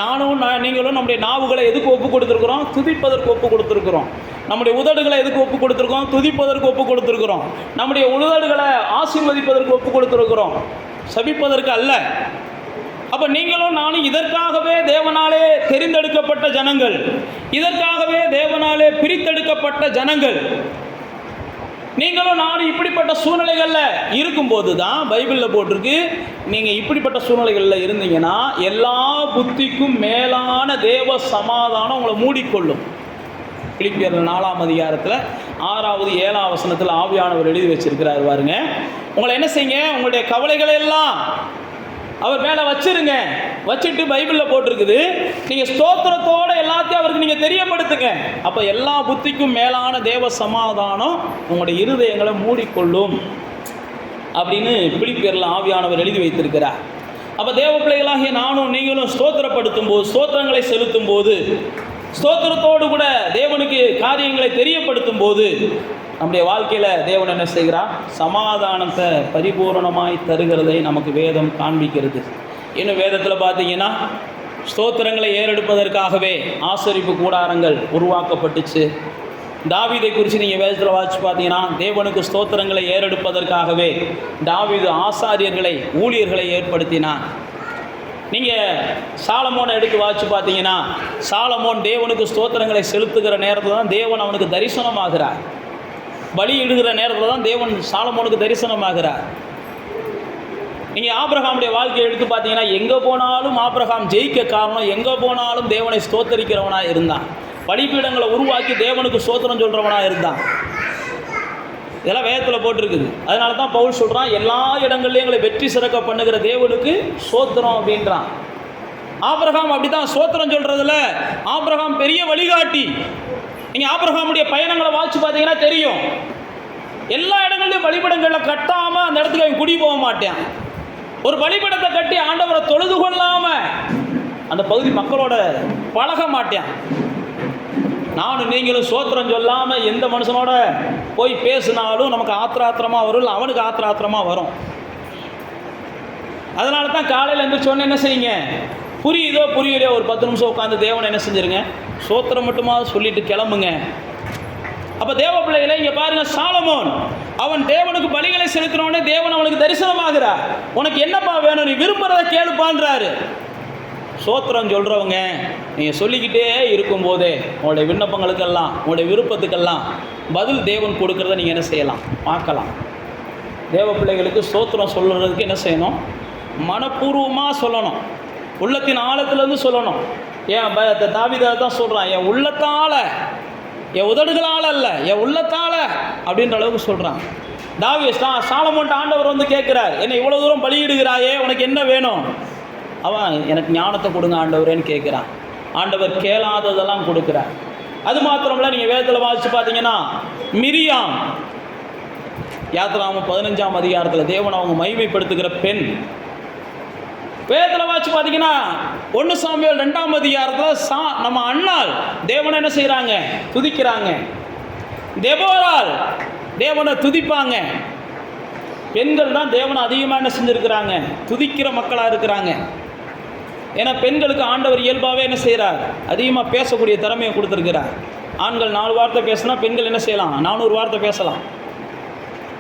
நீங்களும் நம்முடைய நாவுகளை எதுக்கு ஒப்பு கொடுத்துருக்குறோம்? துதிப்பதற்கு ஒப்பு கொடுத்துருக்குறோம். நம்முடைய உதடுகளை எதுக்கு ஒப்பு கொடுத்துருக்கோம்? துதிப்பதற்கு ஒப்பு கொடுத்துருக்குறோம். நம்முடைய உதடுகளை ஆசீர்வதிப்பதற்கு ஒப்பு கொடுத்துருக்குறோம், சபிப்பதற்கு அல்ல. அப்போ நீங்களும் நானும் இதற்காகவே தேவனாலே தெரிந்தெடுக்கப்பட்ட ஜனங்கள், இதற்காகவே தேவனாலே பிரித்தெடுக்கப்பட்ட ஜனங்கள். நீங்களும் நானும் இப்படிப்பட்ட சூழ்நிலைகளில் இருக்கும்போது தான் பைபிளில் போட்டிருக்கு, நீங்கள் இப்படிப்பட்ட சூழ்நிலைகளில் இருந்தீங்கன்னா எல்லா புத்திக்கும் மேலான தேவ சமாதானம் உங்களை மூடிக்கொள்ளும். பிலிப்பியர் 4ஆம் அதிகாரத்தில் 6வது 7ஆம் வசனத்தில் ஆவியானவர் எழுதி வச்சிருக்கிறார் பாருங்க. உங்களை என்ன செய்யுங்க, உங்களுடைய கவலைகளை எல்லாம் அவர் மேலே வச்சிருங்க. வச்சுட்டு பைபிளில் போட்டிருக்குது, நீங்கள் ஸ்தோத்திரத்தோடு எல்லாத்தையும் அவருக்கு நீங்கள் தெரியப்படுத்துங்க. அப்போ எல்லா புத்திக்கும் மேலான தேவ சமாதானம் உங்களுடைய இருதயங்களை மூடிக்கொள்ளும் அப்படின்னு பிலிப்பியரில் ஆவியானவர் எழுதி வைத்திருக்கிறார். அப்போ தேவ பிள்ளைகளாகிய நானும் நீங்களும் ஸ்தோத்திரப்படுத்தும் போது, ஸ்தோத்திரங்களை செலுத்தும் போது, ஸ்தோத்திரத்தோடு கூட தேவனுக்கு காரியங்களை தெரியப்படுத்தும் போது நம்முடைய வாழ்க்கையில் தேவன் என்ன செய்கிறார்? சமாதானத்தை பரிபூரணமாய் தருகிறதை நமக்கு வேதம் காண்பிக்கிறது. இன்னும் வேதத்தில் பார்த்தீங்கன்னா ஸ்தோத்திரங்களை ஏறெடுப்பதற்காகவே ஆசரிப்பு கூடாரங்கள் உருவாக்கப்பட்டுச்சு. தாவீதை குறித்து நீங்கள் வேதத்தில் வாசித்து பார்த்தீங்கன்னா தேவனுக்கு ஸ்தோத்திரங்களை ஏறெடுப்பதற்காகவே தாவீது ஆசாரியர்களை, ஊழியர்களை ஏற்படுத்தினான். நீங்கள் சாலமோனை எடுத்து வாசித்து பார்த்தீங்கன்னா சாலமோன் தேவனுக்கு ஸ்தோத்திரங்களை செலுத்துகிற நேரத்தில் தான் தேவன் அவனுக்கு தரிசனமாகிறார். பலியிடுகிற நேரத்தில் தான் தேவன் சாலமோனுக்கு தரிசனமாகிறார். நீங்கள் ஆபிரகாமுடைய வாழ்க்கையை எடுத்து பார்த்தீங்கன்னா எங்கே போனாலும் ஆபிரகாம் ஜெயிக்க காரணம், எங்கே போனாலும் தேவனை ஸ்தோத்தரிக்கிறவனாக இருந்தான். பலிபீடங்களை உருவாக்கி தேவனுக்கு ஸ்தோத்திரம் சொல்கிறவனாக இருந்தான். இதெல்லாம் வேதத்தில் போட்டிருக்குது. அதனால தான் பவுல் சொல்கிறான், எல்லா இடங்கள்லையும் எங்களை வெற்றி சிறக்க பண்ணுகிற தேவனுக்கு ஸ்தோத்திரம் அப்படின்றான். ஆபிரகாம் அப்படி தான் ஸ்தோத்திரம் சொல்கிறதுல ஆபிரகாம் பெரிய வழிகாட்டி. நீங்கள் ஆபிரகாமுடைய பயணங்களை வாசித்து பார்த்தீங்கன்னா தெரியும். எல்லா இடங்கள்லையும் பலிபீடங்களில் கட்டாமல் அந்த இடத்துக்கு அவன் குடி போக மாட்டான். ஒரு பலிபீடத்தை கட்டி ஆண்டவரை தொழுது கொள்ளாமல் அந்த பகுதி மக்களோட பழக மாட்டான். நானும் நீங்களும் ஸ்தோத்திரம் சொல்லாமல் எந்த மனுஷனோட போய் பேசினாலும் நமக்கு ஆத்திராத்திரமாக வரும், இல்லை அவனுக்கு ஆத்திராத்திரமாக வரும். அதனால தான் காலையில் எழுந்திரிச்சோன்னே என்ன செய்யுங்க, புரியுதோ புரியலையோ ஒரு 10 நிமிஷம் உட்காந்து தேவனை என்ன செஞ்சுருங்க, ஸ்தோத்திரம் மட்டுமா சொல்லிட்டு கிளம்புங்க. அப்போ தேவ பிள்ளைகளை இங்கே பாருங்கள், சாலமோன் அவன் தேவனுக்கு பலிகளை செலுத்தினோடனே தேவன் அவனுக்கு தரிசனமாகிறார். உனக்கு என்னப்பா வேணும், நீ விரும்புகிறத கேளுப்பான்றாரு. ஸ்தோத்திரம் சொல்கிறவங்க நீங்கள் சொல்லிக்கிட்டே இருக்கும்போதே உங்களுடைய விண்ணப்பங்களுக்கெல்லாம், உங்களுடைய விருப்பத்துக்கெல்லாம் பதில் தேவன் கொடுக்குறத நீங்கள் என்ன செய்யலாம், பார்க்கலாம். தேவ பிள்ளைகளுக்கு ஸ்தோத்திரம் சொல்கிறதுக்கு என்ன செய்யணும், மனப்பூர்வமாக சொல்லணும், உள்ளத்தின் ஆழத்துலேருந்து சொல்லணும். ஏன் தாவீது தான் சொல்கிறான், என் உள்ளத்தால், என் உதடுகளால் அல்ல, என் உள்ளத்தால் அப்படின்ற அளவுக்கு சொல்கிறான். சாலமோன்ட்ட ஆண்டவர் வந்து கேட்குறார், என்னை இவ்வளோ தூரம் பலியிடுகிறாயே, உனக்கு என்ன வேணும்? அவன் எனக்கு ஞானத்தை கொடுங்க ஆண்டவரேன்னு கேட்குறான். ஆண்டவர் கேளாததெல்லாம் கொடுக்குறார். அது மாத்திரமில்ல, நீங்கள் வேதத்தில் வாசித்து பார்த்தீங்கன்னா மிரியாம், யாத்திராகமம் 15ஆம் அதிகாரத்தில் தேவன் அவங்க மகிமைப்படுத்துகிற பெண். வேதத்தில் வாசித்து பார்த்தீங்கன்னா 1 சாமுவேல் 2ஆம் அதிகாரத்தில் நம்ம அண்ணாள் தேவனை என்ன செய்கிறாங்க, துதிக்கிறாங்க. தெபோராள் தேவனை துதிப்பாங்க. பெண்கள் தான் தேவனை அதிகமாக என்ன செஞ்சுருக்கிறாங்க, துதிக்கிற மக்களாக இருக்கிறாங்க. ஏன்னா பெண்களுக்கு ஆண்டவர் இயல்பாகவே என்ன செய்கிறார், அதிகமாக பேசக்கூடிய திறமையை கொடுத்துருக்கிறார். ஆண்கள் 4 வார்த்தை பேசினா பெண்கள் என்ன செய்யலாம், 400 வார்த்தை பேசலாம்.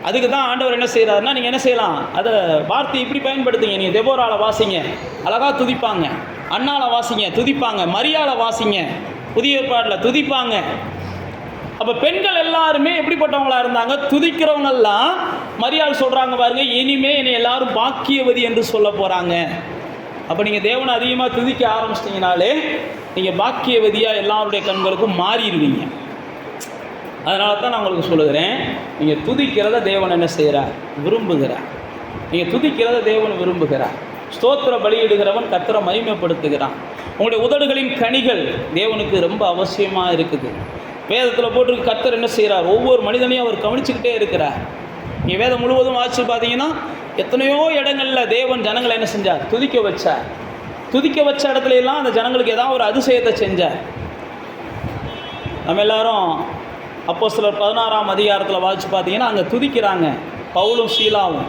அதுக்கு தான் ஆண்டவர் என்ன செய்கிறாருன்னா, நீங்கள் என்ன செய்யலாம், அதை வார்த்தை இப்படி பயன்படுத்துங்க. நீங்கள் தெபோராளை வாசிங்க, அழகாக துதிப்பாங்க. அண்ணாளை வாசிங்க, துதிப்பாங்க. மரியாளை வாசிங்க, புதிய ஏற்பாட்டில் துதிப்பாங்க. அப்போ பெண்கள் எல்லாருமே எப்படிப்பட்டவங்களா இருந்தாங்க, துதிக்கிறவங்கெல்லாம். மரியாள் சொல்கிறாங்க பாருங்க, இனிமே என்னை எல்லாரும் பாக்கியவதி என்று சொல்ல போகிறாங்க. அப்போ நீங்கள் தேவனை அதிகமாக துதிக்க ஆரம்பிச்சிட்டிங்கனாலே நீங்கள் பாக்கியவதியாக எல்லாருடைய கண்களுக்கும் மாறிடுவீங்க. அதனால தான் நான் உங்களுக்கு சொல்லுகிறேன், நீங்கள் துதிக்கிறத தேவன் என்ன செய்கிறார், விரும்புகிறார். நீங்கள் துதிக்கிறத தேவன் விரும்புகிறார். ஸ்தோத்திர பலியிடுகிறவன் கர்த்தரை மகிமைப்படுத்துகிறான். உங்களுடைய உதடுகளின் கனிகள் தேவனுக்கு ரொம்ப அவசியமாக இருக்குது. வேதத்தில் போட்டு கர்த்தர் என்ன செய்கிறார், ஒவ்வொரு மனிதனையும் அவர் கவனிச்சுக்கிட்டே இருக்கிறார். நீங்கள் வேதம் முழுவதும் வாசித்து பார்த்தீங்கன்னா எத்தனையோ இடங்களில் தேவன் ஜனங்களை என்ன செஞ்சார், துதிக்க வச்சார். துதிக்க வச்ச இடத்துல எல்லாம் அந்த ஜனங்களுக்கு ஏதாவது ஒரு அதிசயத்தை செஞ்சார். நம்ம எல்லாரும் அப்போஸ்தலர் 16ஆம் அதிகாரத்தில் வாசித்து பார்த்தீங்கன்னா அங்கே துதிக்கிறாங்க. பவுலும் சீலாவும்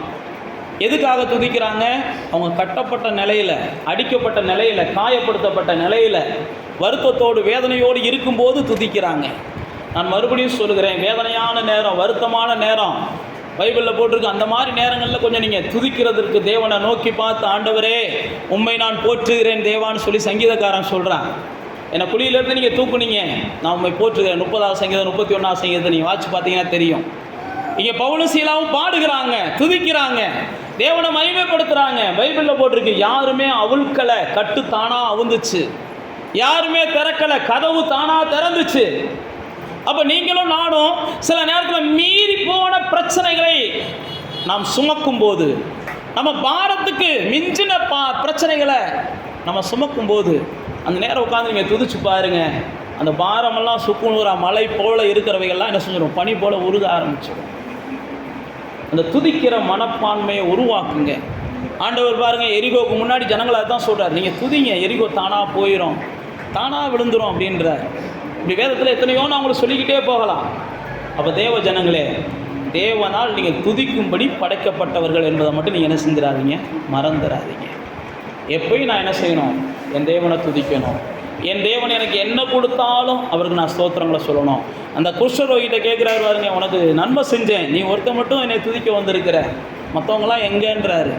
எதுக்காக துதிக்கிறாங்க? அவங்க கட்டப்பட்ட நிலையில், அடிக்கப்பட்ட நிலையில், காயப்படுத்தப்பட்ட நிலையில், வருத்தத்தோடு வேதனையோடு இருக்கும்போது துதிக்கிறாங்க. நான் மறுபடியும் சொல்லுகிறேன், வேதனையான நேரம், வருத்தமான நேரம் பைபிளில் போட்டிருக்கு. அந்த மாதிரி நேரங்களில் கொஞ்சம் நீங்கள் துதிக்கிறதுக்கு தேவனை நோக்கி பார்த்து, ஆண்டவரே உம்மை நான் போற்றுகிறேன் தேவான்னு சொல்லி சங்கீதக்காரன் சொல்கிறான். என்னை குழியிலேருந்து நீங்கள் தூக்குனீங்க, நான் உண்மை போற்றுகிறேன். 30வது சங்கீதம் 31வது சங்கீதத்தை நீங்கள் வாட்சி பார்த்தீங்கன்னா தெரியும். இங்கே பவுலும் சீலாவும் பாடுகிறாங்க, துதிக்கிறாங்க, தேவனை மகிமைப்படுத்துகிறாங்க. பைபிளில் போட்டிருக்கு, யாருமே அவுழ்க்கலை, கட்டு தானாக அவுந்துச்சு, யாருமே திறக்கலை, கதவு தானாக திறந்துச்சு. அப்போ நீங்களும் நானும் சில நேரத்தில் மீறி போன பிரச்சனைகளை நாம் சுமக்கும் போது, நம்ம பாரத்துக்கு மிஞ்சின பிரச்சனைகளை நம்ம சுமக்கும் போது, அந்த நேரம் உட்காந்து நீங்கள் துதிச்சு பாருங்க, அந்த பாரமெல்லாம் சுக்குநூறா மலை போல இருக்கிறவைகள்லாம் என்ன செஞ்சிடும்? பனி போல உருக ஆரம்பிச்சிடும். அந்த துதிக்கிற மனப்பான்மையை உருவாக்குங்க. ஆண்டவர் பாருங்க, எரிகோவுக்கு முன்னாடி ஜனங்களை தான் சொல்கிறார், நீங்கள் துதிங்க, எரிகோ தானாக போயிடும், தானாக விழுந்துடும் அப்படின்றார். இப்படி வேதத்தில் எத்தனையோ நான் உங்களுக்கு சொல்லிக்கிட்டே போகலாம். அப்போ தேவ ஜனங்களே, தேவனால் நீங்கள் துதிக்கும்படி படைக்கப்பட்டவர்கள் என்பதை மட்டும் நீங்கள் என்ன செஞ்சிடாதீங்க, மறந்துடாதீங்க. எப்பயும் நான் என்ன செய்யணும்? என் தேவனை துதிக்கணும். என் தேவன் எனக்கு என்ன கொடுத்தாலும் அவருக்கு நான் ஸ்தோத்திரங்களை சொல்லணும். அந்த குஷ்டரோகிட்ட கேட்குறாரு பாருங்க, உனக்கு நன்மை செஞ்சேன், நீ ஒருத்த மட்டும் என்னை துதிக்க வந்திருக்கிற, மற்றவங்களாம் எங்கன்றாரு.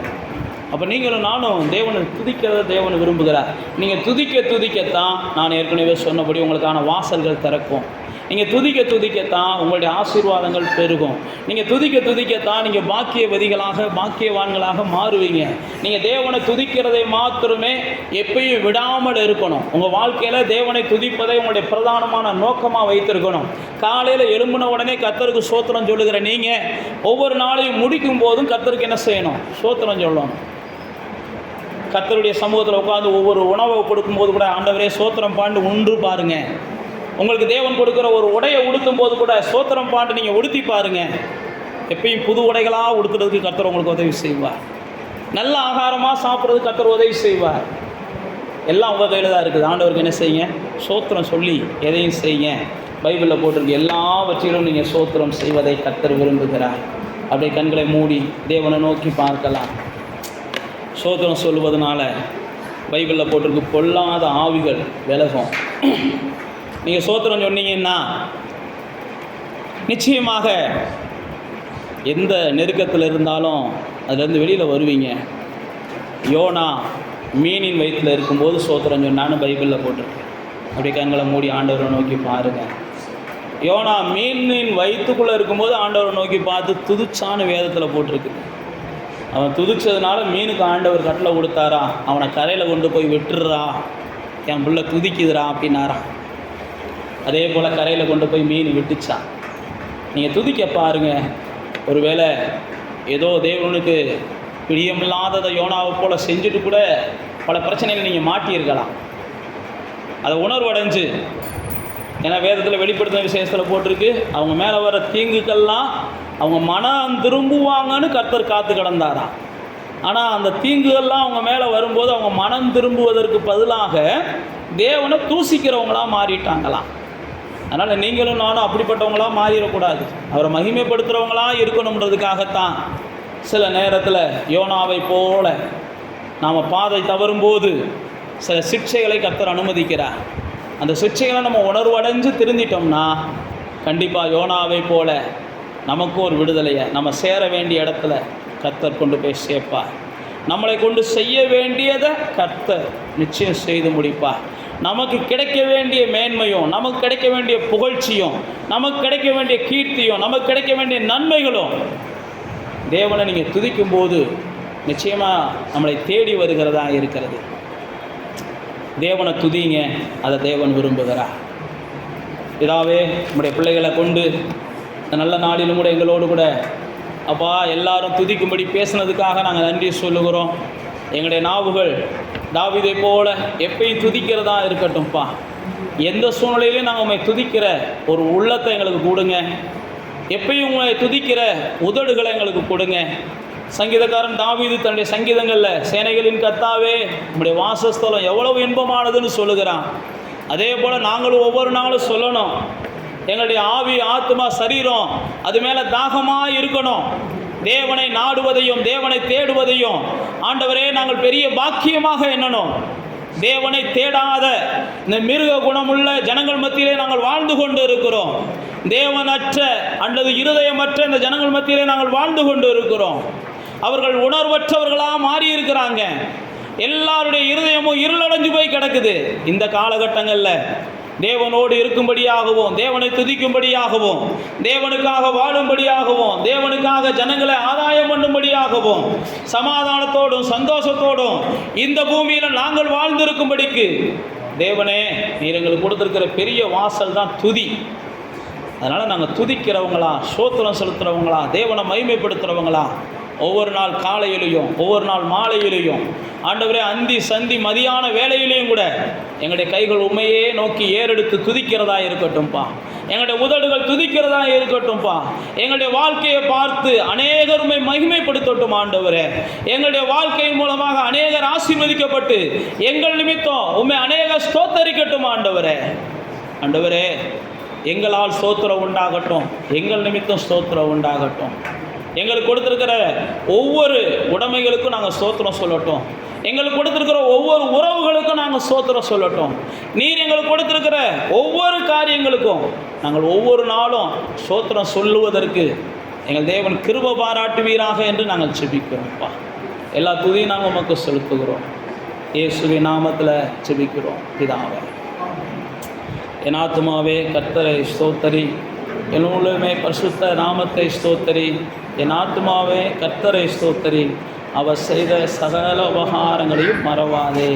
அப்போ நீங்களும் நானும் தேவனை துதிக்கிறத தேவனை விரும்புகிறார். நீங்கள் துதிக்கத்தான் நான் ஏற்கனவே சொன்னபடி உங்களுக்கான வாசல்கள் திறக்கும். நீங்கள் துதிக்கத்தான் உங்களுடைய ஆசீர்வாதங்கள் பெருகும். நீங்கள் துதிக்கத்தான் நீங்கள் பாக்கியவான்களாக மாறுவீங்க. நீங்கள் தேவனை துதிக்கிறதை மாத்திரமே எப்பயும் விடாமல் இருக்கணும். உங்கள் வாழ்க்கையில் தேவனை துதிப்பதை உங்களுடைய பிரதானமான நோக்கமாக வைத்திருக்கணும். காலையில் எழும்பின உடனே கர்த்தருக்கு ஸ்தோத்திரம் சொல்லுகிற நீங்கள் ஒவ்வொரு நாளையும் முடிக்கும் போதும் கர்த்தருக்கு என்ன செய்யணும்? ஸ்தோத்திரம் சொல்லணும். கர்த்தருடைய சமூகத்தில் உட்காந்து ஒவ்வொரு உணவை கொடுக்கும்போது கூட, ஆண்டவரே ஸ்தோத்திரம் பாண்டு உண்டு பாருங்க. உங்களுக்கு தேவன் கொடுக்குற ஒரு உடையை உடுத்தும் போது கூட ஸ்தோத்திரம் பாண்டு நீங்கள் உடுத்தி பாருங்க. எப்பயும் புது உடைகளாக உடுத்துறதுக்கு கர்த்தர் உங்களுக்கு உதவி செய்வார். நல்ல ஆகாரமாக சாப்பிட்றதுக்கு கர்த்தர் உதவி செய்வார். எல்லாம் உங்கள் கையில் தான் இருக்குது. ஆண்டவருக்கு என்ன செய்யுங்க? ஸ்தோத்திரம் சொல்லி எதையும் செய்யுங்க. பைபிளில் போட்டிருக்கு, எல்லாவற்றிலும் நீங்கள் ஸ்தோத்திரம் செய்வதை கர்த்தர் விரும்புகிறார். அப்படியே கண்களை மூடி தேவனை நோக்கி பார்க்கலாம். ஸ்தோத்திரம் சொல்லுவதனால பைபிளில் போட்டிருக்கு, பொல்லாத ஆவிகள் விலகும். நீங்கள் ஸ்தோத்திரம் சொன்னீங்கன்னா நிச்சயமாக எந்த நெருக்கத்தில் இருந்தாலும் அதுலேருந்து வெளியில் வருவீங்க. யோனா மீனின் வயிற்றில் இருக்கும்போது ஸ்தோத்திரம் சொன்னான்னு பைபிளில் போட்டிருக்கு. அப்படி கண்களை மூடி ஆண்டவரை நோக்கி பாருங்கள். யோனா மீனின் வயிற்றுக்குள்ளே இருக்கும்போது ஆண்டவரை நோக்கி பார்த்து துதிச்சான்னு வேதத்தில் போட்டிருக்கு. அவன் துதிச்சதுனால மீனுக்கு ஆண்டவர் கட்டளை கொடுத்தாரா, அவனை கரையில் கொண்டு போய் விட்டுடுறா, என் பிள்ளை துதிக்குதுரா அப்படின்னாரா. அதே போல் கரையில் கொண்டு போய் மீன் விட்டுச்சான். நீங்கள் துதிக்க பாருங்கள். ஒருவேளை ஏதோ தேவனுக்கு பிரியமில்லாததை யோனாவை போல் செஞ்சுட்டு கூட பல பிரச்சனைகள் நீங்கள் மாட்டியிருக்கலாம். அதை உணர்வடைஞ்சு, ஏன்னா வேதத்தில் வெளிப்படுத்தின விசேஷத்தில் போட்டிருக்கு, அவங்க மேலே வர தீங்குக்கெல்லாம் அவங்க மனம் திரும்புவாங்கன்னு கர்த்தர் காத்து கிடந்தாராம். ஆனால் அந்த தீங்குகள்லாம் அவங்க மேலே வரும்போது அவங்க மனம் திரும்புவதற்கு பதிலாக தேவனை தூசிக்கிறவங்களாக மாறிட்டாங்களாம். அதனால் நீங்களும் நானும் அப்படிப்பட்டவங்களாக மாறிடக்கூடாது. அவரை மகிமைப்படுத்துகிறவங்களாக இருக்கணுன்றதுக்காகத்தான் சில நேரத்தில் யோனாவை போல நாம் பாதை தவறும்போது சில சிக்ஷைகளை கர்த்தர் அனுமதிக்கிறார். அந்த சிக்ஷைகளை நம்ம உணர்வடைஞ்சு திருந்திட்டோம்னா கண்டிப்பாக யோனாவை போல நமக்கு ஒரு விடுதலையை நம்ம சேர வேண்டிய இடத்துல கர்த்தர் கொண்டு போய் சேர்ப்பார். நம்மளை கொண்டு செய்ய வேண்டியதை கர்த்தர் நிச்சயம் செய்து முடிப்பார். நமக்கு கிடைக்க வேண்டிய மேன்மையும், நமக்கு கிடைக்க வேண்டிய புகழ்ச்சியும், நமக்கு கிடைக்க வேண்டிய கீர்த்தியும், நமக்கு கிடைக்க வேண்டிய நன்மைகளும் தேவனை நீங்கள் துதிக்கும் போது நிச்சயமாக நம்மளை தேடி வருகிறதா இருக்கிறது. தேவனை துதிங்க, அதை தேவன் விரும்புகிறார். இதாவே நம்முடைய பிள்ளைகளை கொண்டு இந்த நல்ல நாளிலும் கூட எங்களோடு கூட அப்பா எல்லாரும் துதிக்கும்படி பேசுனதுக்காக நாங்கள் நன்றி சொல்லுகிறோம். எங்களுடைய நாவுகள் தாவீதை போல எப்பயும் துதிக்கிறதா இருக்கட்டும்ப்பா. எந்த சூழ்நிலையிலையும் நாங்கள் உண்மை துதிக்கிற ஒரு உள்ளத்தை எங்களுக்கு கொடுங்க. எப்பயும் உங்களை துதிக்கிற உதடுகளை எங்களுக்கு கொடுங்க. சங்கீதக்காரன் தாவீது தன்னுடைய சங்கீதங்களில் சேனைகளின் கர்த்தாவே நம்முடைய வாசஸ்தலம் எவ்வளவு இன்பமானதுன்னு சொல்லுகிறான். அதே போல் நாங்களும் ஒவ்வொரு நாளும் சொல்லணும், எங்களுடைய ஆவி ஆத்மா சரீரம் அது மேலே தாகமாக இருக்கணும். தேவனை நாடுவதையும் தேவனை தேடுவதையும் ஆண்டவரே நாங்கள் பெரிய பாக்கியமாக எண்ணணும். தேவனை தேடாத இந்த மிருக குணமுள்ள ஜனங்கள் மத்தியிலே நாங்கள் வாழ்ந்து கொண்டு இருக்கிறோம். தேவனற்ற அல்லது இருதயமற்ற இந்த ஜனங்கள் மத்தியிலே நாங்கள் வாழ்ந்து கொண்டு இருக்கிறோம். அவர்கள் உணர்வற்றவர்களாக மாறி இருக்கிறாங்க. எல்லாருடைய இருதயமும் இருளடைஞ்சு போய் கிடக்குது. இந்த காலகட்டங்களில் தேவனோடு இருக்கும்படியாகவும் தேவனை துதிக்கும்படியாகவும் தேவனுக்காக வாழும்படியாகவும் தேவனுக்காக ஜனங்களை ஆதாயம் பண்ணும்படியாகவும் சமாதானத்தோடும் சந்தோஷத்தோடும் இந்த பூமியில் நாங்கள் வாழ்ந்திருக்கும்படிக்கு தேவனே நீர் எங்களுக்கு கொடுத்துருக்கிற பெரிய வாசல் தான் துதி. அதனால் நாங்கள் துதிக்கிறவங்களா, ஸ்தோத்திரம் செலுத்துகிறவங்களா, தேவனை மகிமைப்படுத்துகிறவங்களா ஒவ்வொரு நாள் காலையிலையும் ஒவ்வொரு நாள் மாலையிலையும் ஆண்டவரே அந்தி சந்தி மதியான வேலையிலையும் கூட எங்களுடைய கைகள் உண்மையே நோக்கி ஏறெடுத்து துதிக்கிறதா இருக்கட்டும்ப்பா. எங்களுடைய உதடுகள் துதிக்கிறதா இருக்கட்டும்ப்பா. எங்களுடைய வாழ்க்கையை பார்த்து அநேகர் உண்மை மகிமைப்படுத்தட்டும் ஆண்டவரே. எங்களுடைய வாழ்க்கையின் மூலமாக அநேகர் ஆசீர்வதிக்கப்பட்டு எங்கள் நிமித்தம் உண்மை அநேகர் ஸ்தோத்தரிக்கட்டும் ஆண்டவரே. ஆண்டவரே எங்களால் ஸ்தோத்திரம் உண்டாகட்டும், எங்கள் நிமித்தம் ஸ்தோத்திரம் உண்டாகட்டும். எங்களுக்கு கொடுத்துருக்கிற ஒவ்வொரு உடைமைகளுக்கும் நாங்கள் ஸ்தோத்திரம் சொல்லட்டும். எங்களுக்கு கொடுத்துருக்கிற ஒவ்வொரு உறவுகளுக்கும் நாங்கள் ஸ்தோத்திரம் சொல்லட்டும். நீர் எங்களுக்கு கொடுத்துருக்கிற ஒவ்வொரு காரியங்களுக்கும் நாங்கள் ஒவ்வொரு நாளும் ஸ்தோத்திரம் சொல்லுவதற்கு எங்கள் தேவன் கிருபை பாராட்டுவீராக என்று நாங்கள் செபிக்கிறோம்ப்பா. எல்லா துதியும் நாங்கள் உமக்கு செலுத்துகிறோம். இயேசுவின் நாமத்தில் செபிக்கிறோம் பிதாவே. என் ஆத்துமாவே கர்த்தரை ஸ்தோத்தரி, என் உள்ளமே பரிசுத்த நாமத்தை ஸ்தோத்தரி. என் ஆத்துமாவே கர்த்தரை ஸ்தோத்தரி, அவர் செய்த சகல உபகாரங்களையும் மறவாதே.